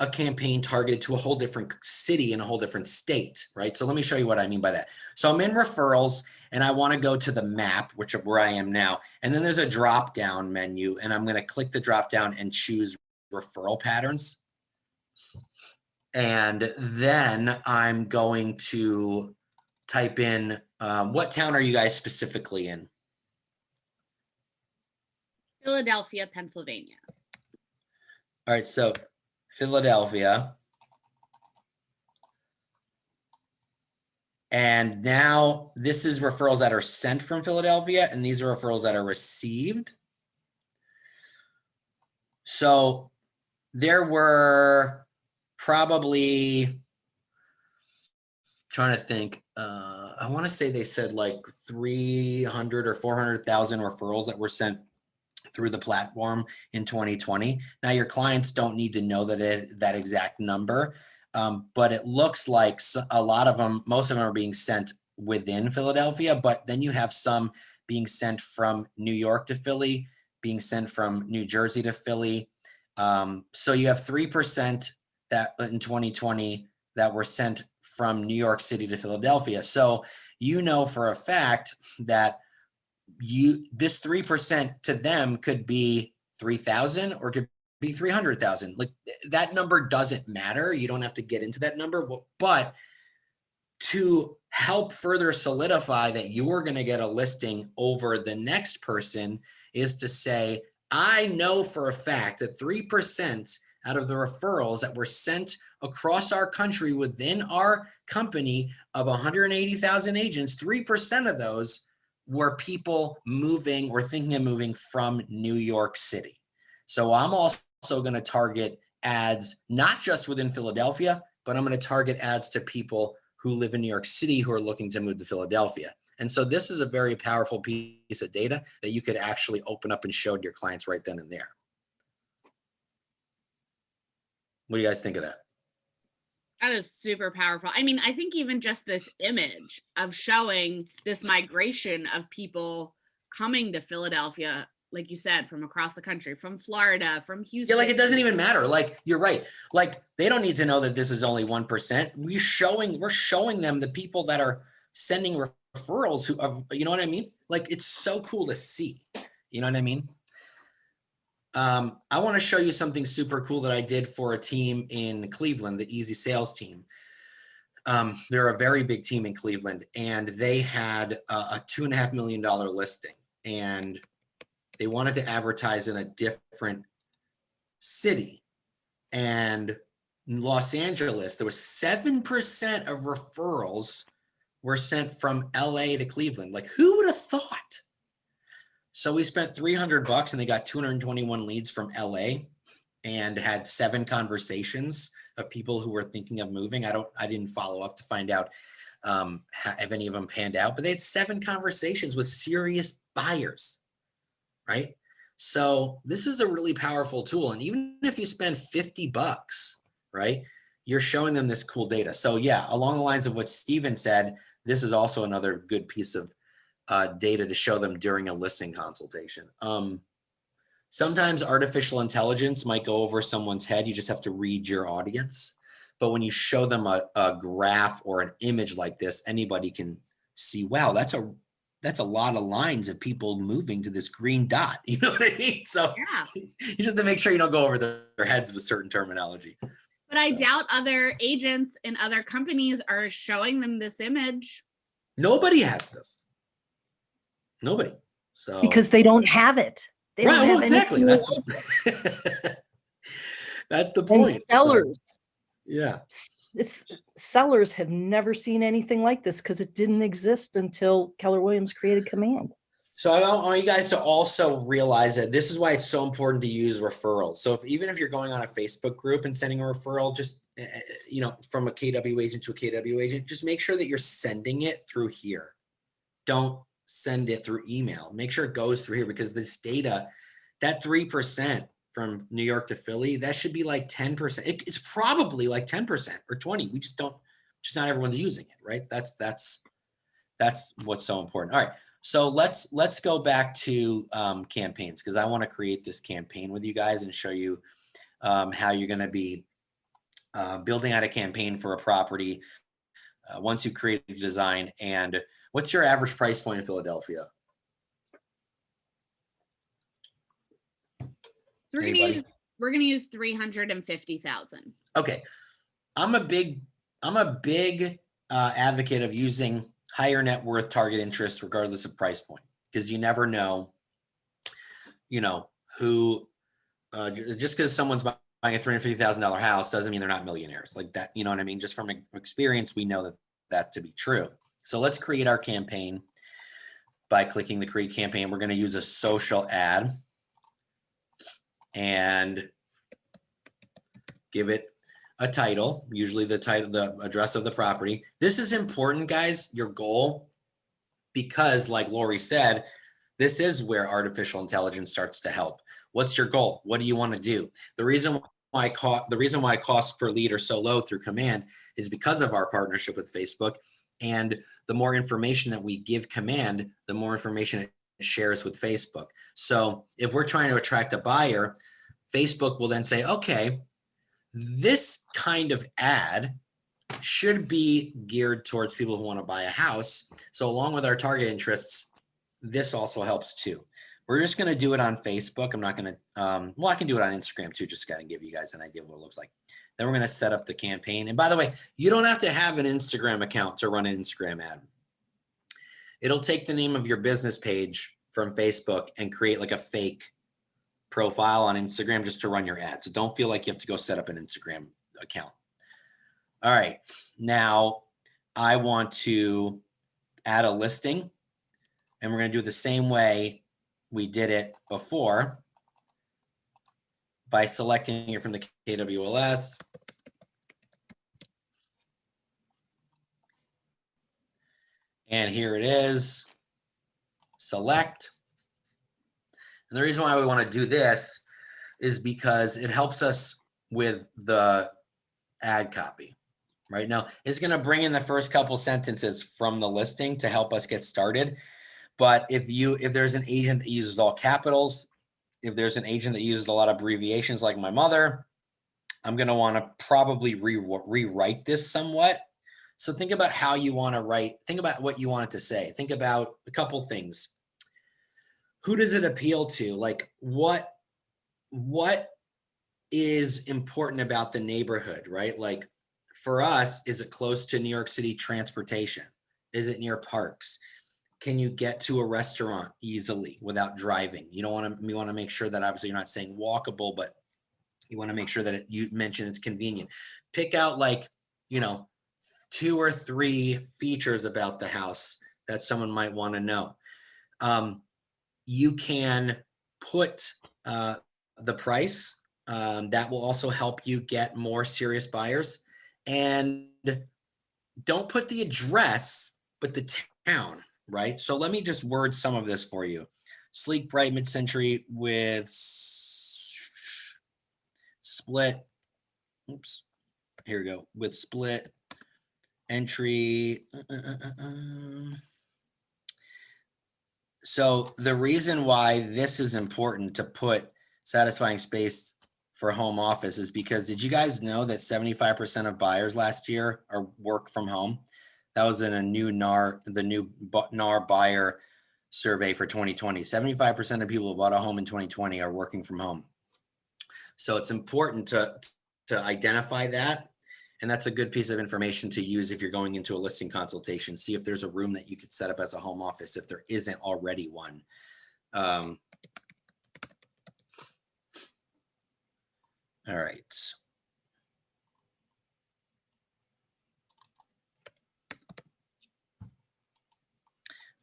a campaign targeted to a whole different city in a whole different state, right? So let me show you what I mean by that. So I'm in referrals and I want to go to the map, which is where I am now. And then there's a drop down menu and I'm going to click the drop down and choose referral patterns. And then I'm going to type in, what town are you guys specifically in? Philadelphia, Pennsylvania. All right, so Philadelphia. And now this is referrals that are sent from Philadelphia, and these are referrals that are received. So there were probably, trying to think, I want to say they said like 300 or 400,000 referrals that were sent through the platform in 2020. Now your clients don't need to know that exact number, but it looks like a lot of them, most of them are being sent within Philadelphia, but then you have some being sent from New York to Philly, being sent from New Jersey to Philly. So you have 3% that in 2020 that were sent from New York City to Philadelphia. So you know for a fact that this 3% to them could be 3,000 or could be 300,000. Like that number doesn't matter. You don't have to get into that number, but to help further solidify that you're going to get a listing over the next person is to say, I know for a fact that 3% out of the referrals that were sent across our country within our company of 180,000 agents, 3% of those were people moving or thinking of moving from New York City. So I'm also going to target ads, not just within Philadelphia, but I'm going to target ads to people who live in New York City who are looking to move to Philadelphia. And so this is a very powerful piece of data that you could actually open up and show to your clients right then and there. What do you guys think of that? That is super powerful. I mean, I think even just this image of showing this migration of people coming to Philadelphia, like you said, from across the country, from Florida, from Houston. Yeah, like it doesn't even matter. Like you're right. Like they don't need to know that this is only 1%. We're showing them the people that are sending referrals who are, you know what I mean? Like it's so cool to see. You know what I mean? I want to show you something super cool that I did for a team in Cleveland, the Easy Sales team. They're a very big team in Cleveland, and they had a $2.5 million listing, and they wanted to advertise in a different city. And in Los Angeles, there was 7% of referrals were sent from LA to Cleveland. Like, who would have thought? So we spent $300 and they got 221 leads from LA and had 7 conversations of people who were thinking of moving. I didn't follow up to find out if any of them panned out, but they had 7 conversations with serious buyers, right? So this is a really powerful tool. And even if you spend $50, right, you're showing them this cool data. So yeah, along the lines of what Steven said, this is also another good piece of data to show them during a listing consultation. Sometimes artificial intelligence might go over someone's head. You just have to read your audience. But when you show them a graph or an image like this, anybody can see, wow, that's a lot of lines of people moving to this green dot. You know what I mean? So yeah. You just have to make sure you don't go over their heads with certain terminology. But I doubt other agents and other companies are showing them this image. Nobody has this. Nobody. So because they don't have it. They right, don't well, have exactly. That's the point. And sellers. So, yeah. Sellers have never seen anything like this because it didn't exist until Keller Williams created Command. So I want you guys to also realize that this is why it's so important to use referrals. So even if you're going on a Facebook group and sending a referral, just from a KW agent to a KW agent, just make sure that you're sending it through here. Don't send it through email. Make sure it goes through here, because this data, that 3% from New York to Philly, that should be like 10%. It's probably like 10% or 20. We just don't just not everyone's using it, right? That's what's so important. All right, so let's go back to campaigns, because I want to create this campaign with you guys and show you how you're going to be building out a campaign for a property once you create a design. And what's your average price point in Philadelphia? So we're gonna use 350,000. Okay, I'm a big advocate of using higher net worth target interest regardless of price point, because you never know, who just because someone's buying a $350,000 house doesn't mean they're not millionaires like that. You know what I mean? Just from experience, we know that to be true. So let's create our campaign by clicking the create campaign. We're going to use a social ad and give it a title, usually the title, the address of the property. This is important, guys, your goal, because like Lori said, this is where artificial intelligence starts to help. What's your goal? What do you want to do? The reason why costs per lead are so low through command is because of our partnership with Facebook. And the more information that we give command, the more information it shares with Facebook. So if we're trying to attract a buyer, Facebook will then say, okay, this kind of ad should be geared towards people who want to buy a house. So along with our target interests, this also helps too. We're just going to do it on Facebook. I'm not going to, I can do it on Instagram too, just kind of give you guys an idea of what it looks like. Then we're going to set up the campaign. And by the way, you don't have to have an Instagram account to run an Instagram ad. It'll take the name of your business page from Facebook and create like a fake profile on Instagram just to run your ad. So don't feel like you have to go set up an Instagram account. All right. Now I want to add a listing, and we're going to do it the same way we did it before by selecting it from the KWLS. And here it is, select. And the reason why we want to do this is because it helps us with the ad copy. Right now, it's going to bring in the first couple sentences from the listing to help us get started. But if there's an agent that uses all capitals, if there's an agent that uses a lot of abbreviations like my mother, I'm going to want to probably rewrite this somewhat. So think about how you want to write. Think about what you want it to say. Think about a couple things. Who does it appeal to? Like what is important about the neighborhood, right? Like for us, is it close to New York City transportation? Is it near parks? Can you get to a restaurant easily without driving? You want to make sure that obviously you're not saying walkable, but you want to make sure that you mention it's convenient. Pick out 2 or 3 features about the house that someone might want to know. You can put the price. That will also help you get more serious buyers. And don't put the address, but the town, right? So let me just word some of this for you. Sleek, bright, mid-century with split. Oops. Here we go. With split entry. So the reason why this is important to put satisfying space for home office is because, did you guys know that 75% of buyers last year are work from home? That was in the new NAR buyer survey for 2020. 75% of people who bought a home in 2020 are working from home. So it's important to identify that. And that's a good piece of information to use if you're going into a listing consultation. See if there's a room that you could set up as a home office if there isn't already one. All right.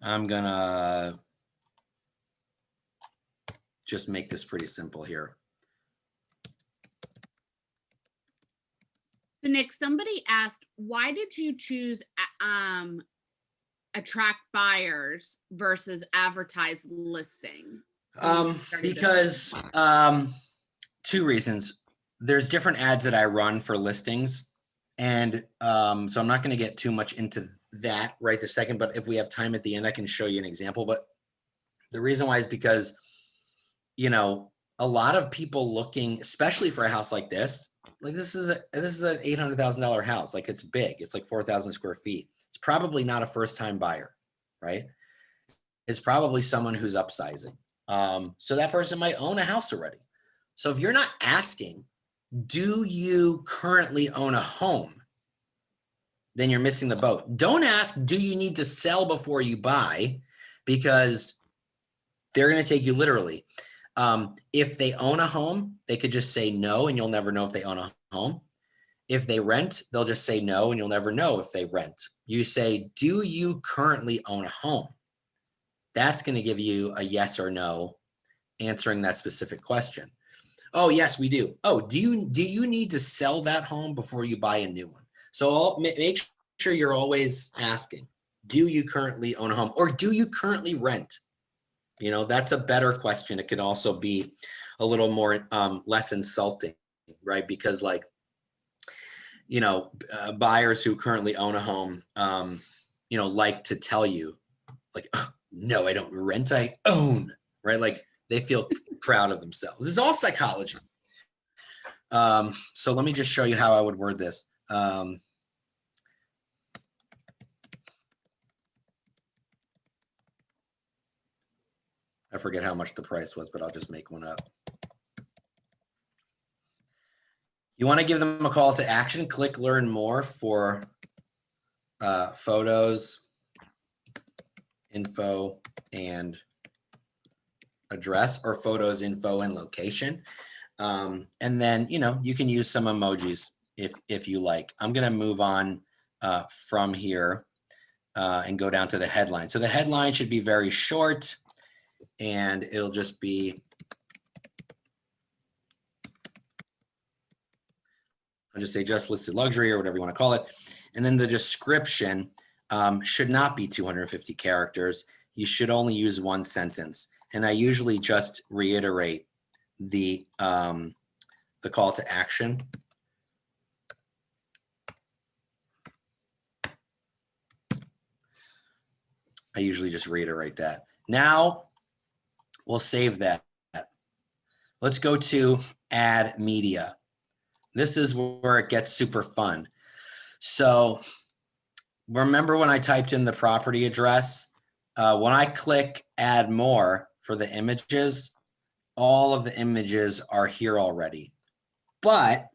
I'm gonna just make this pretty simple here. So Nick, somebody asked, why did you choose attract buyers versus advertise listing? Because 2 reasons. There's different ads that I run for listings, And so I'm not going to get too much into that right this second, but if we have time at the end, I can show you an example. But the reason why is because, you know, a lot of people looking, especially for a house like this is an $800,000 house. Like, it's big. It's like 4,000 square feet. It's probably not a first time buyer, right? It's probably someone who's upsizing. So that person might own a house already. So if you're not asking, do you currently own a home? Then you're missing the boat. Don't ask, do you need to sell before you buy? Because they're going to take you literally. If they own a home, they could just say no, and you'll never know if they own a home. If they rent, they'll just say no, and you'll never know if they rent. You say, do you currently own a home? That's going to give you a yes or no answering that specific question. Oh, yes, we do. Oh, do you need to sell that home before you buy a new one? So make sure you're always asking, do you currently own a home, or do you currently rent? You know, that's a better question. It could also be a little more less insulting, right? Because, like, you know, buyers who currently own a home, you know, like to tell you, like, oh, no, I don't rent, I own, right? Like, they feel proud of themselves. It's all psychology. So let me just show you how I would word this. I forget how much the price was, but I'll just make one up. You want to give them a call to action. Click learn more for photos, info, and address, or photos, info, and location. And then, you know, you can use some emojis if you like. I'm going to move on from here and go down to the headline. So the headline should be very short, and it'll just be, I'll just say just listed luxury, or whatever you want to call it. And then the description should not be 250 characters. You should only use one sentence. And I usually just reiterate the call to action. I usually just reiterate that. Now we'll save that. Let's go to add media. This is where it gets super fun. So remember when I typed in the property address? When I click add more for the images, all of the images are here already. But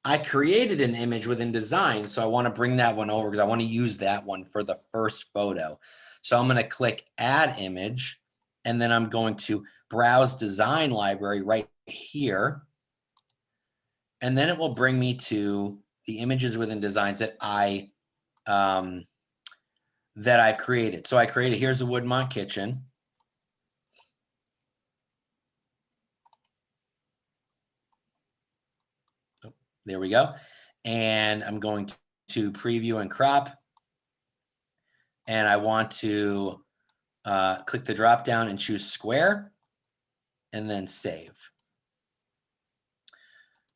I created an image within design, so I want to bring that one over because I want to use that one for the first photo. So I'm going to click add image, and then I'm going to browse design library right here. And then it will bring me to the images within designs that I've created. So I created, here's the Woodmont kitchen. Oh, there we go. And I'm going to preview and crop. And I want to click the drop down and choose square, and then save.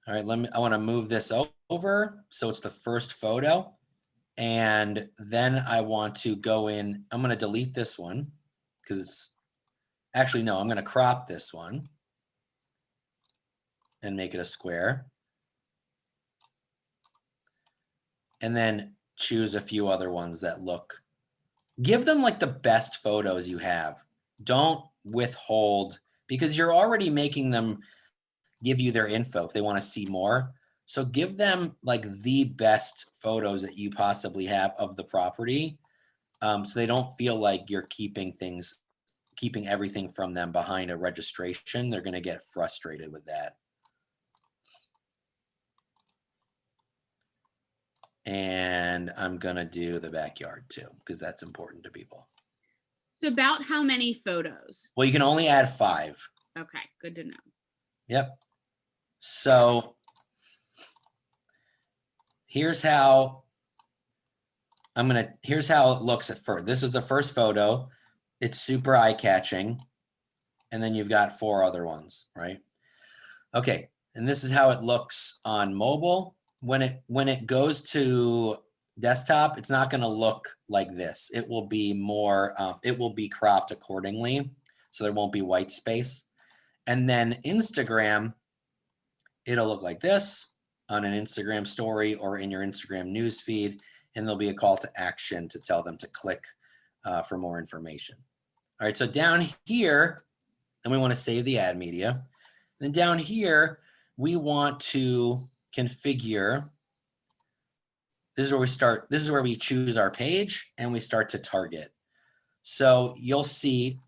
All right, I want to move this over so it's the first photo. And then I want to go in, I'm going to delete this one because it's actually, no, I'm going to crop this one and make it a square. And then choose a few other ones that look, give them like the best photos you have. Don't withhold, because you're already making them give you their info if they want to see more. So give them like the best photos that you possibly have of the property, so they don't feel like you're keeping everything from them behind a registration. They're going to get frustrated with that. And I'm going to do the backyard too, because that's important to people. So about how many photos? Well, you can only add 5. Okay, good to know. Yep. So here's how here's how it looks at first. This is the first photo. It's super eye-catching. And then you've got 4 other ones, right? Okay. And this is how it looks on mobile. when it goes to desktop, it's not going to look like this. It will be more, it will be cropped accordingly. So there won't be white space. And then Instagram, it'll look like this on an Instagram story or in your Instagram news feed. And there'll be a call to action to tell them to click for more information. All right, so down here, then we want to save the ad media. Then down here, we want to configure. This is where we start. This is where we choose our page and we start to target. So you'll see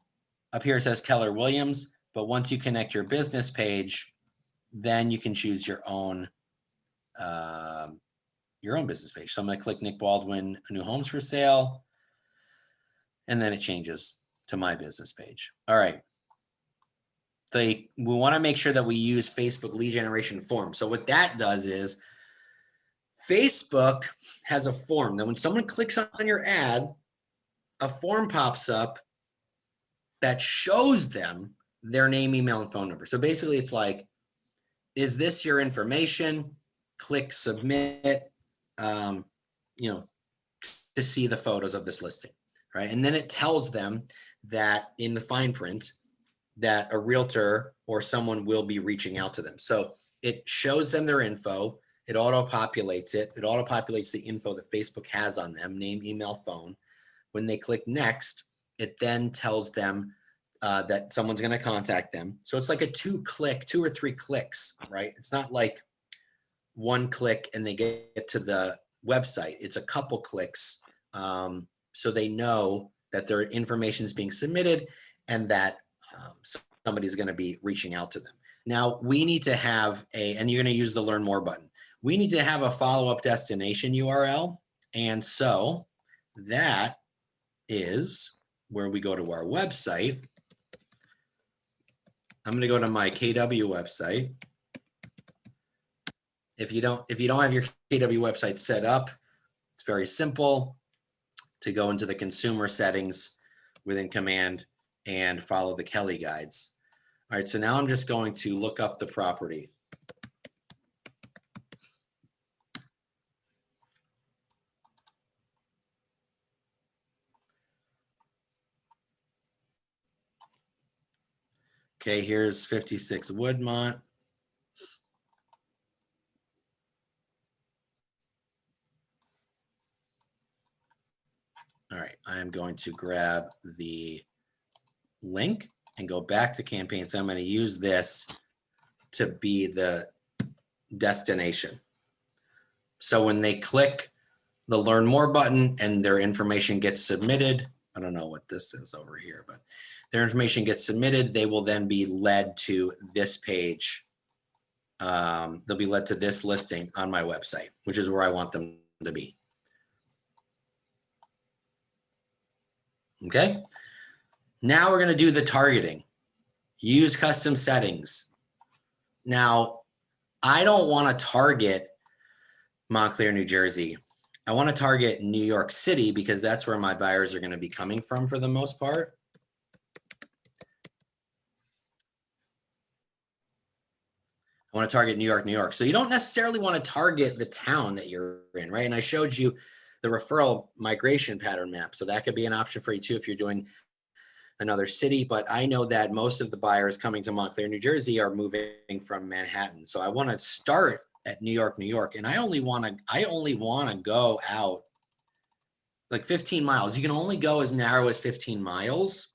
up here it says Keller Williams, but once you connect your business page, then you can choose your own business page. So I'm going to click Nick Baldwin, new homes for sale, and then it changes to my business page. All right. We want to make sure that we use Facebook lead generation form. So what that does is Facebook has a form that when someone clicks on your ad, a form pops up that shows them their name, email, and phone number. So basically it's like, is this your information? Click submit, to see the photos of this listing, right? And then it tells them that in the fine print that a realtor or someone will be reaching out to them. So it shows them their info. It auto-populates it. It auto-populates the info that Facebook has on them, name, email, phone. When they click next, it then tells them that someone's going to contact them. So it's like a 2 or 3 clicks, right? It's not like 1 click and they get to the website. It's a couple clicks. So they know that their information is being submitted and that somebody's going to be reaching out to them. Now we need to have and you're going to use the learn more button. We need to have a follow-up destination URL. And so that is where we go to our website. I'm going to go to my KW website. If you don't have your KW website set up, it's very simple to go into the consumer settings within Command and follow the Kelly guides. All right, so now I'm just going to look up the property. Okay, here's 56 Woodmont. All right, I am going to grab the link and go back to campaign. So I'm going to use this to be the destination. So when they click the learn more button and their information gets submitted, I don't know what this is over here, but their information gets submitted, they will then be led to this page. They'll be led to this listing on my website, which is where I want them to be. Okay. Now we're going to do the targeting. Use custom settings. Now, I don't want to target Montclair, New Jersey. I want to target New York City because that's where my buyers are going to be coming from for the most part. I want to target New York, New York. So you don't necessarily want to target the town that you're in, right? And I showed you the referral migration pattern map. So that could be an option for you too if you're doing another city. But I know that most of the buyers coming to Montclair, New Jersey are moving from Manhattan. So I want to start at New York, New York. And I only want to go out like 15 miles. You can only go as narrow as 15 miles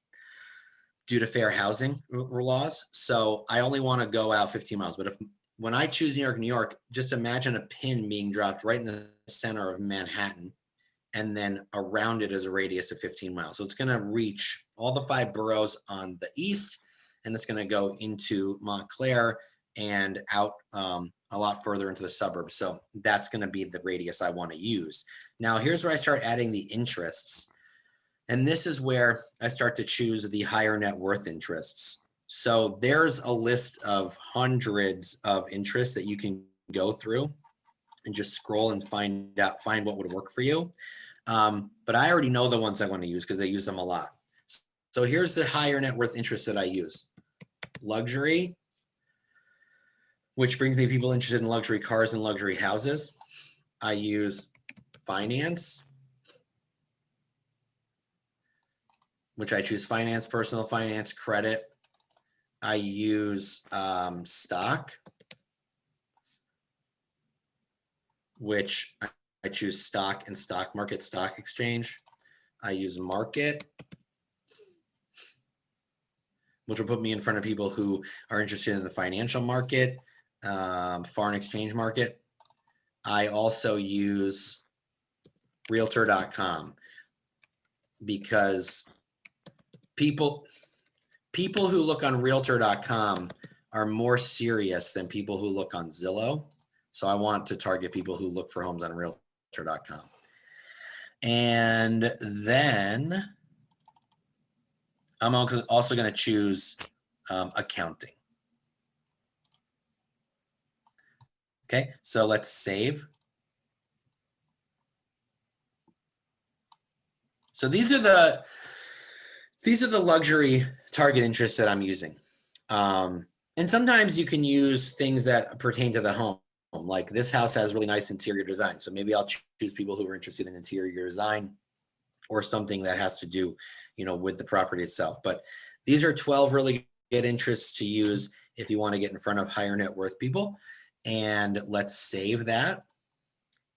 due to fair housing laws. So I only want to go out 15 miles. But when I choose New York, New York, just imagine a pin being dropped right in the center of Manhattan. And then around it is a radius of 15 miles. So it's going to reach all the 5 boroughs on the east, and it's going to go into Montclair and out a lot further into the suburbs. So that's going to be the radius I want to use. Now, here's where I start adding the interests. And this is where I start to choose the higher net worth interests. So there's a list of hundreds of interests that you can go through and just scroll and find what would work for you. But I already know the ones I want to use because I use them a lot. So here's the higher net worth interests that I use. Luxury, which brings me people interested in luxury cars and luxury houses. I use finance, which I choose finance, personal finance, credit. I use stock, which I choose stock and stock market, stock exchange. I use market, which will put me in front of people who are interested in the financial market, foreign exchange market. I also use realtor.com because people who look on realtor.com are more serious than people who look on Zillow. So I want to target people who look for homes on realtor.com. And then I'm also going to choose accounting. Okay, so let's save. So these are the luxury target interests that I'm using. And sometimes you can use things that pertain to the home. Like this house has really nice interior design. So maybe I'll choose people who are interested in interior design or something that has to do, with the property itself. But these are 12 really good interests to use if you want to get in front of higher net worth people. And let's save that.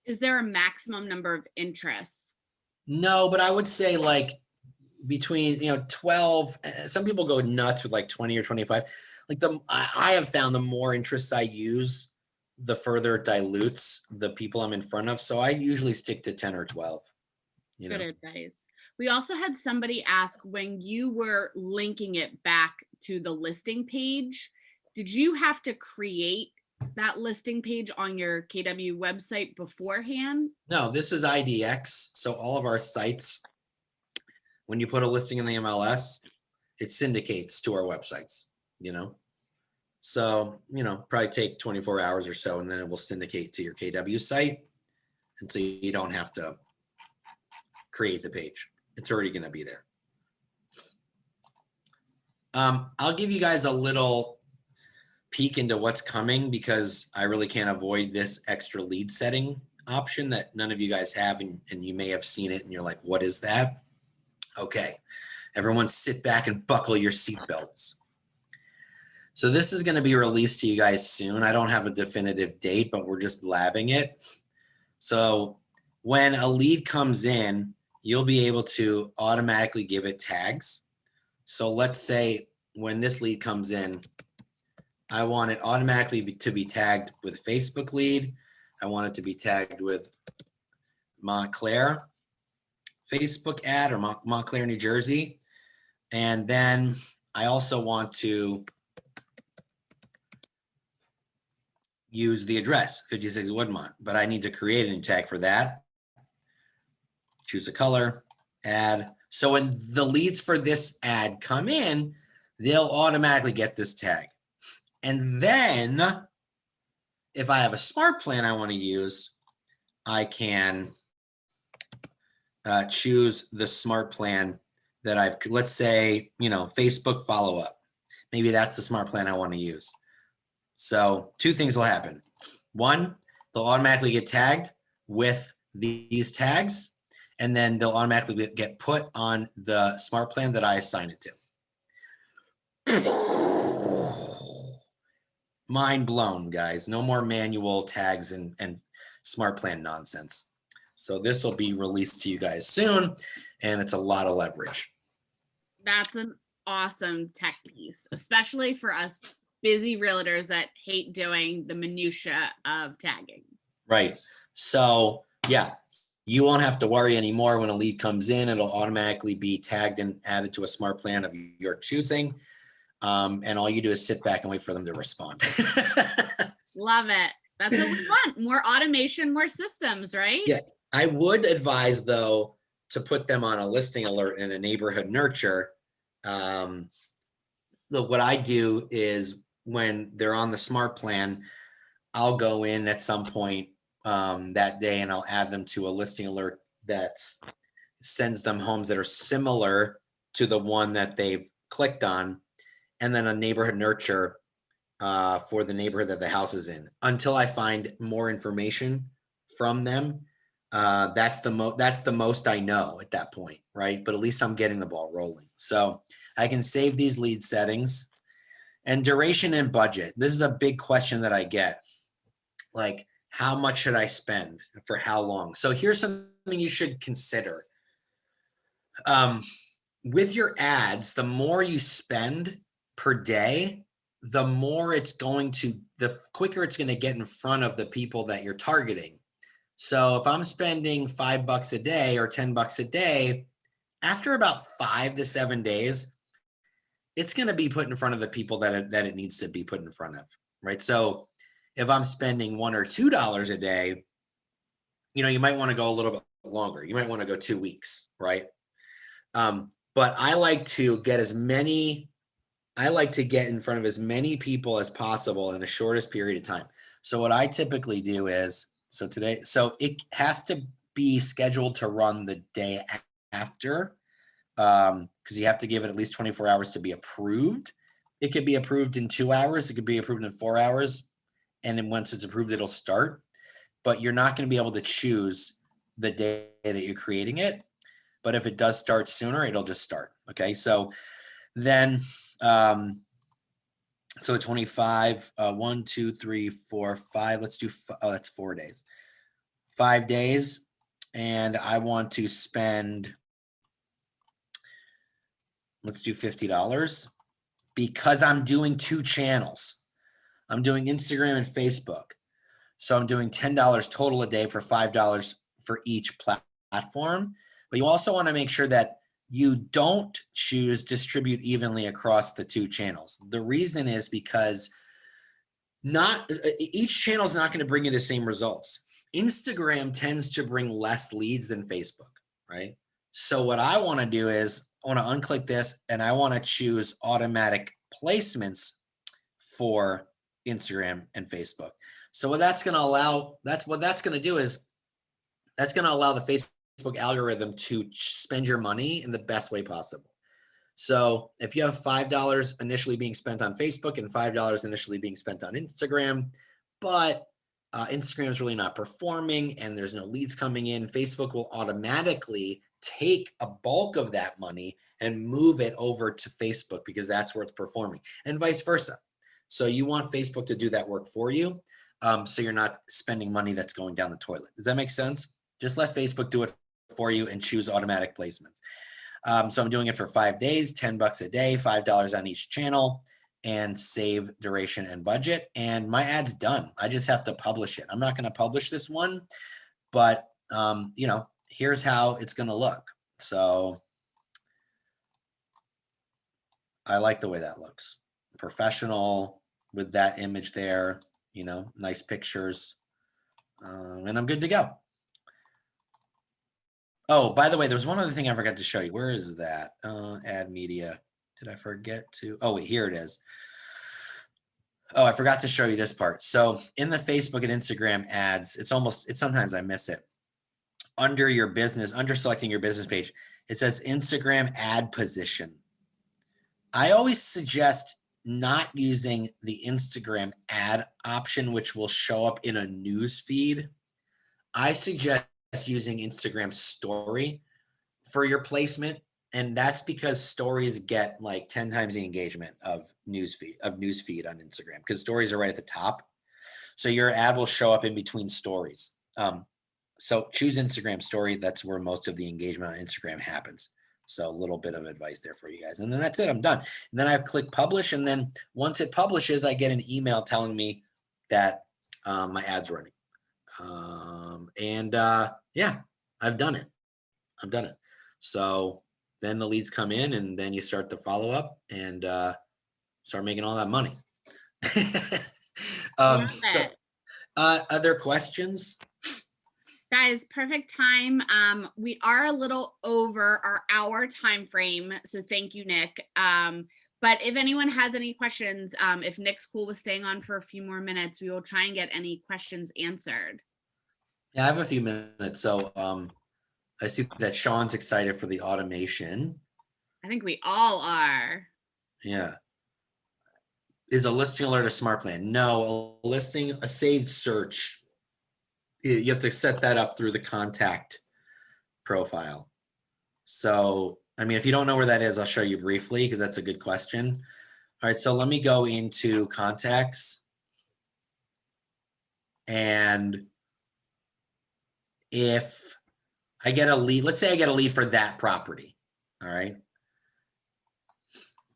Is there a maximum number of interests? No, but I would say like between 12. Some people go nuts with like 20 or 25. Like I have found the more interests I use, the further it dilutes the people I'm in front of. So I usually stick to 10 or 12. Good advice. We also had somebody ask, when you were linking it back to the listing page, did you have to create that listing page on your KW website beforehand? No, this is IDX. So all of our sites, when you put a listing in the MLS, it syndicates to our websites, So, probably take 24 hours or so, and then it will syndicate to your KW site. And so you don't have to create the page. It's already going to be there. I'll give you guys a little peek into what's coming because I really can't avoid this extra lead setting option that none of you guys have, and you may have seen it and you're like, what is that? Okay, everyone sit back and buckle your seatbelts. So this is going to be released to you guys soon. I don't have a definitive date, but we're just blabbing it. So when a lead comes in, you'll be able to automatically give it tags. So let's say when this lead comes in, I want it automatically to be tagged with Facebook lead. I want it to be tagged with Montclair Facebook ad or Montclair, New Jersey. And then I also want to use the address, 56 Woodmont, but I need to create a new tag for that. Choose a color, add. So when the leads for this ad come in, they'll automatically get this tag. And then if I have a smart plan I want to use, I can choose the smart plan that let's say, Facebook follow-up. Maybe that's the smart plan I want to use. So two things will happen. One, they'll automatically get tagged with these tags, and then they'll automatically get put on the smart plan that I assign it to. Mind blown, guys. No more manual tags and smart plan nonsense. So this will be released to you guys soon, and it's a lot of leverage. That's an awesome tech piece, especially for us busy realtors that hate doing the minutia of tagging. Right. So yeah, you won't have to worry anymore. When a lead comes in, it'll automatically be tagged and added to a smart plan of your choosing. And all you do is sit back and wait for them to respond. Love it. That's what we want. More automation, more systems, right? Yeah. I would advise, though, to put them on a listing alert and a neighborhood nurture. Look, what I do is when they're on the smart plan, I'll go in at some point that day and I'll add them to a listing alert that sends them homes that are similar to the one that they've clicked on. And then a neighborhood nurture for the neighborhood that the house is in until I find more information from them. That's the most I know at that point, right? But at least I'm getting the ball rolling. So I can save these lead settings and duration and budget. This is a big question that I get. Like, how much should I spend for how long? So here's something you should consider. With your ads, the more you spend per day, the quicker it's going to get in front of the people that you're targeting. So if I'm spending $5 a day or $10 a day, after about 5 to 7 days, it's going to be put in front of the people that it needs to be put in front of, right? So if I'm spending $1 or $2 a day, you might want to go a little bit longer. You might want to go 2 weeks, right? But I like to get in front of as many people as possible in the shortest period of time. So what I typically do is, so it has to be scheduled to run the day after, because you have to give it at least 24 hours to be approved. It could be approved in 2 hours. It could be approved in 4 hours. And then once it's approved, it'll start. But you're not going to be able to choose the day that you're creating it. But if it does start sooner, it'll just start. Okay. So then, so 25, 1, 2, 3, 4, 5. Let's do, that's 4 days. 5 days. And I want to spend, let's do $50 because I'm doing 2 channels. I'm doing Instagram and Facebook. So I'm doing $10 total a day for $5 for each platform. But you also want to make sure that you don't distribute evenly across the 2 channels. The reason is because each channel is not going to bring you the same results. Instagram tends to bring less leads than Facebook, right? So what I want to do is I want to unclick this and I want to choose automatic placements for Instagram and Facebook. So what that's going to allow, that's going to do is that's going to allow the Facebook algorithm to spend your money in the best way possible. So if you have $5 initially being spent on Facebook and $5 initially being spent on Instagram, but Instagram is really not performing and there's no leads coming in, Facebook will automatically take a bulk of that money and move it over to Facebook because that's where it's performing, and vice versa. So you want Facebook to do that work for you, so you're not spending money that's going down the toilet. Does that make sense? Just let Facebook do it for you and choose automatic placements. So I'm doing it for 5 days, $10 a day, $5 on each channel, and save duration and budget. And my ad's done. I just have to publish it. I'm not going to publish this one, but here's how it's going to look. So I like the way that looks. Professional with that image there, nice pictures, and I'm good to go. Oh, by the way, there's one other thing I forgot to show you. Where is that? Ad media. Did I forget to? Oh, wait, here it is. Oh, I forgot to show you this part. So in the Facebook and Instagram ads, sometimes I miss it. Under your business, under selecting your business page, it says Instagram ad position. I always suggest not using the Instagram ad option, which will show up in a news feed. I suggest using Instagram story for your placement. And that's because stories get like 10 times the engagement of newsfeed on Instagram, because stories are right at the top. So your ad will show up in between stories. So choose Instagram story. That's where most of the engagement on Instagram happens. So a little bit of advice there for you guys. And then that's it. I'm done. And then I click publish. And then once it publishes, I get an email telling me that my ad's running. Yeah, I've done it. So then the leads come in and then you start the follow up and start making all that money. Other questions? Guys, perfect time. We are a little over our hour time frame, so thank you, Nick. But if anyone has any questions, if Nick's cool with staying on for a few more minutes, we will try and get any questions answered. Yeah, I have a few minutes. So I see that Sean's excited for the automation. I think we all are. Yeah. Is a listing alert a smart plan? No, a saved search, you have to set that up through the contact profile. So, I mean, if you don't know where that is, I'll show you briefly because that's a good question. All right, so let me go into contacts. And if I get a lead, let's say I get a lead for that property. All right.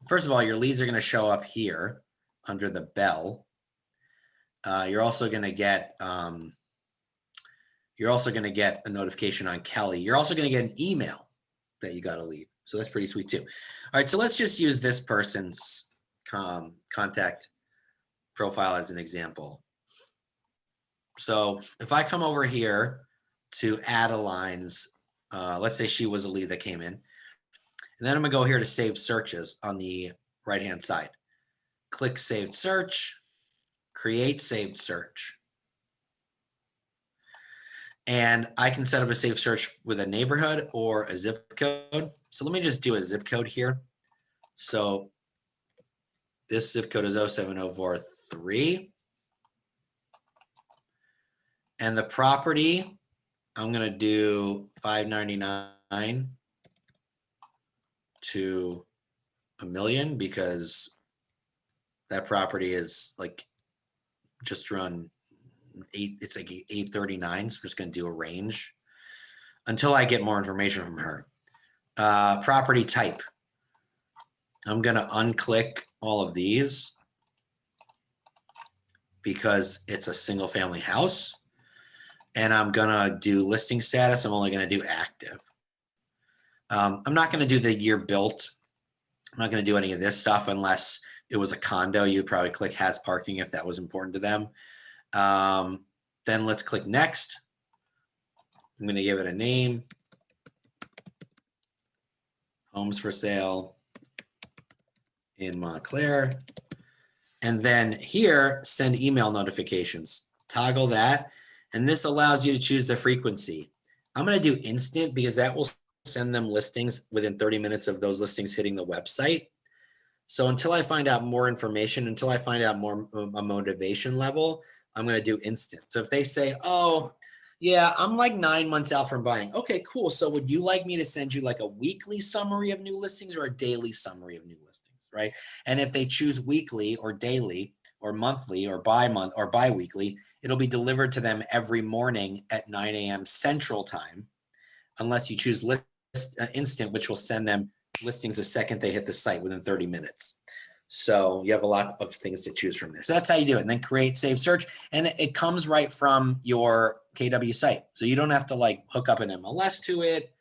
First of all, your leads are going to show up here under the bell. You're also going to get a notification on Kelly. You're also going to get an email that you got a lead. So that's pretty sweet too. All right, so let's just use this person's contact profile as an example. So if I come over here to add a lines, let's say she was a lead that came in, and then I'm gonna go here to save searches on the right-hand side. Click saved search, create saved search. And I can set up a saved search with a neighborhood or a zip code. So let me just do a zip code here. So this zip code is 07043. And the property, I'm gonna do 599 to $1 million because that property is like just run it's like 839. So we're just gonna do a range until I get more information from her. Property type. I'm gonna unclick all of these because it's a single family house. And I'm gonna do listing status. I'm only gonna do active. I'm not gonna do the year built. I'm not gonna do any of this stuff unless it was a condo. You'd probably click has parking if that was important to them. Then let's click next. I'm gonna give it a name. Homes for sale in Montclair. And then here, send email notifications. Toggle that. And this allows you to choose the frequency. I'm going to do instant because that will send them listings within 30 minutes of those listings hitting the website. So until I find out more information, until I find out more a motivation level, I'm going to do instant. So if they say, oh, yeah, I'm like 9 months out from buying. Okay, cool. So would you like me to send you like a weekly summary of new listings or a daily summary of new listings, right? And if they choose weekly or daily or monthly or bi-month or bi-weekly, it'll be delivered to them every morning at 9 a.m. Central Time, unless you choose instant, which will send them listings the second they hit the site within 30 minutes. So you have a lot of things to choose from there. So that's how you do it. And then create save search. And it comes right from your KW site. So you don't have to like hook up an MLS to it.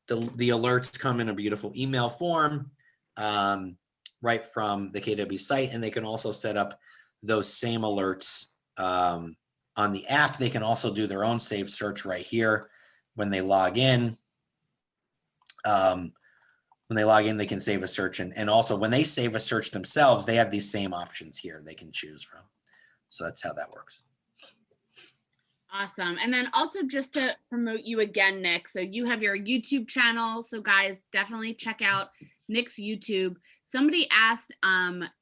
The alerts come in a beautiful email form right from the KW site. And they can also set up those same alerts on the app. They can also do their own saved search right here when they log in. When they log in, they can save a search. And also when they save a search themselves, they have these same options here they can choose from. So that's how that works. Awesome. And then also just to promote you again, Nick. So you have your YouTube channel. So guys, definitely check out Nick's YouTube. Somebody asked,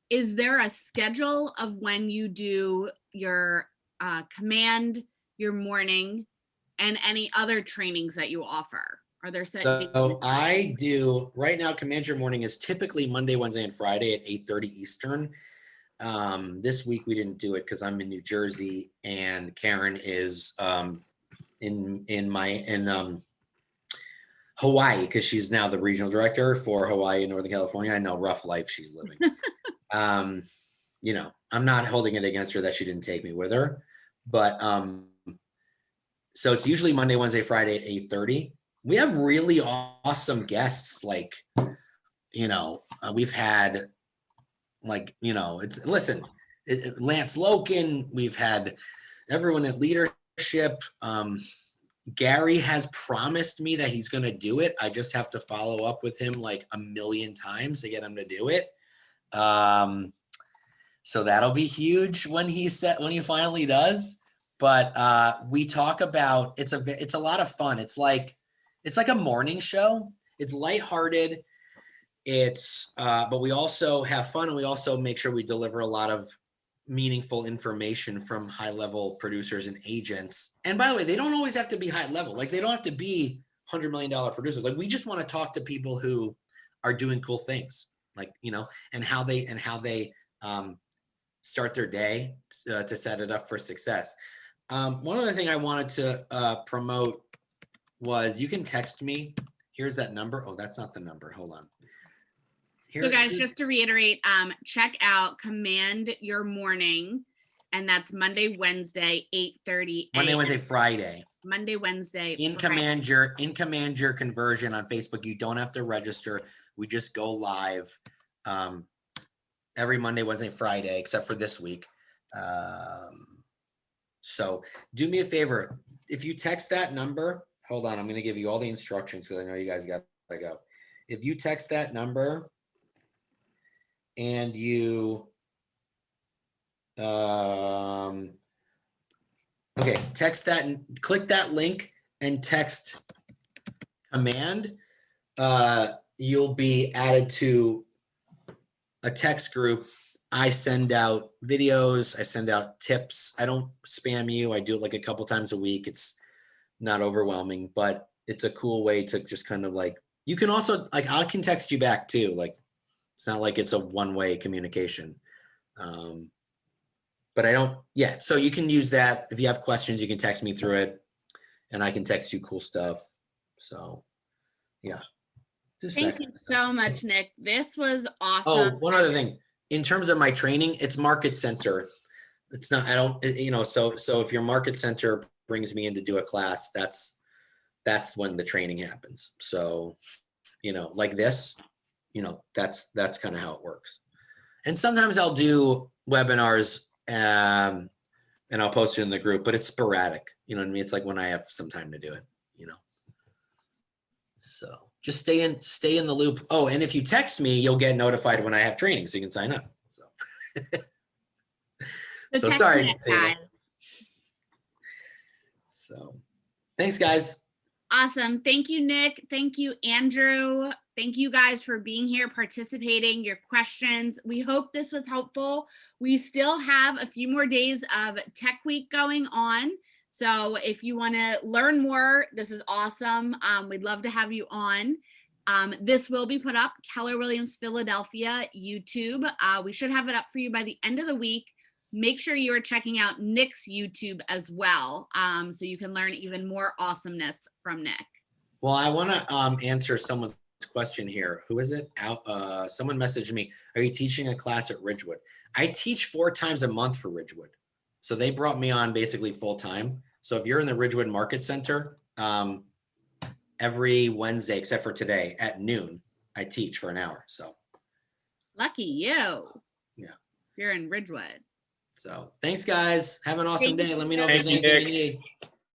is there a schedule of when you do your command, your morning, and any other trainings that you offer? Are there set dates? So I do right now. Command Your Morning is typically Monday, Wednesday, and Friday at 8:30 Eastern. This week we didn't do it because I'm in New Jersey and Karen is in Hawaii because she's now the regional director for Hawaii and Northern California. I know, rough life she's living. You know, I'm not holding it against her that she didn't take me with her, but so it's usually Monday, Wednesday, Friday at 8:30. We have really awesome guests. Like, you know, we've had like, you know, Lance Loken, we've had everyone at leadership. Gary has promised me that he's going to do it. I just have to follow up with him like 1,000,000 times to get him to do it. So that'll be huge when he finally does. But we talk about, it's a lot of fun. It's like a morning show. It's lighthearted. but we also have fun, and we also make sure we deliver a lot of meaningful information from high level producers and agents. And by the way, they don't always have to be high level. Like, they don't have to be $100 million producers. Like, we just want to talk to people who are doing cool things, like, and how they start their day to set it up for success. One other thing I wanted to promote was, you can text me. Here's that number. Oh, that's not the number. Hold on. So guys, just to reiterate, check out Command Your Morning, and that's Monday, Wednesday, 8:30 a.m. Monday, Wednesday, Friday. Monday, Wednesday. In Command Your Conversion on Facebook. You don't have to register. We just go live every Monday, Wednesday, Friday, except for this week. So do me a favor. If you text that number, hold on, I'm going to give you all the instructions because I know you guys got to go. If you text that number and you, okay, text that and click that link and text command, you'll be added to a text group. I send out videos, I send out tips. I don't spam you. I do it like a couple times a week. It's not overwhelming, but it's a cool way to just kind of like, you can also, like, I can text you back too. Like, it's not like it's a one-way communication. But I don't, yeah. So you can use that. If you have questions, you can text me through it, and I can text you cool stuff. So yeah. Thank you so much, Nick. This was awesome. Oh, one other thing. In terms of my training, it's Market Center. It's not, I don't, so if your Market Center brings me in to do a class, that's when the training happens. So, like this, that's kind of how it works. And sometimes I'll do webinars and I'll post it in the group, but it's sporadic. You know what I mean? It's like when I have some time to do it, So just stay in the loop. Oh, and if you text me, you'll get notified when I have training, so you can sign up. So, so sorry. So thanks, guys. Awesome. Thank you, Nick. Thank you, Andrew. Thank you guys for being here, participating, your questions. We hope this was helpful. We still have a few more days of Tech Week going on. So if you want to learn more, this is awesome. We'd love to have you on. This will be put up, Keller Williams Philadelphia YouTube. We should have it up for you by the end of the week. Make sure you are checking out Nick's YouTube as well, so you can learn even more awesomeness from Nick. Well, I want to answer someone's question here. Who is it? Someone messaged me, are you teaching a class at Ridgewood? I teach 4 times a month for Ridgewood. So they brought me on basically full time. So if you're in the Ridgewood Market Center, every Wednesday, except for today at noon, I teach for an hour. So lucky you. Yeah. You're in Ridgewood. So thanks, guys. Have an awesome day. Let me know if there's anything you need.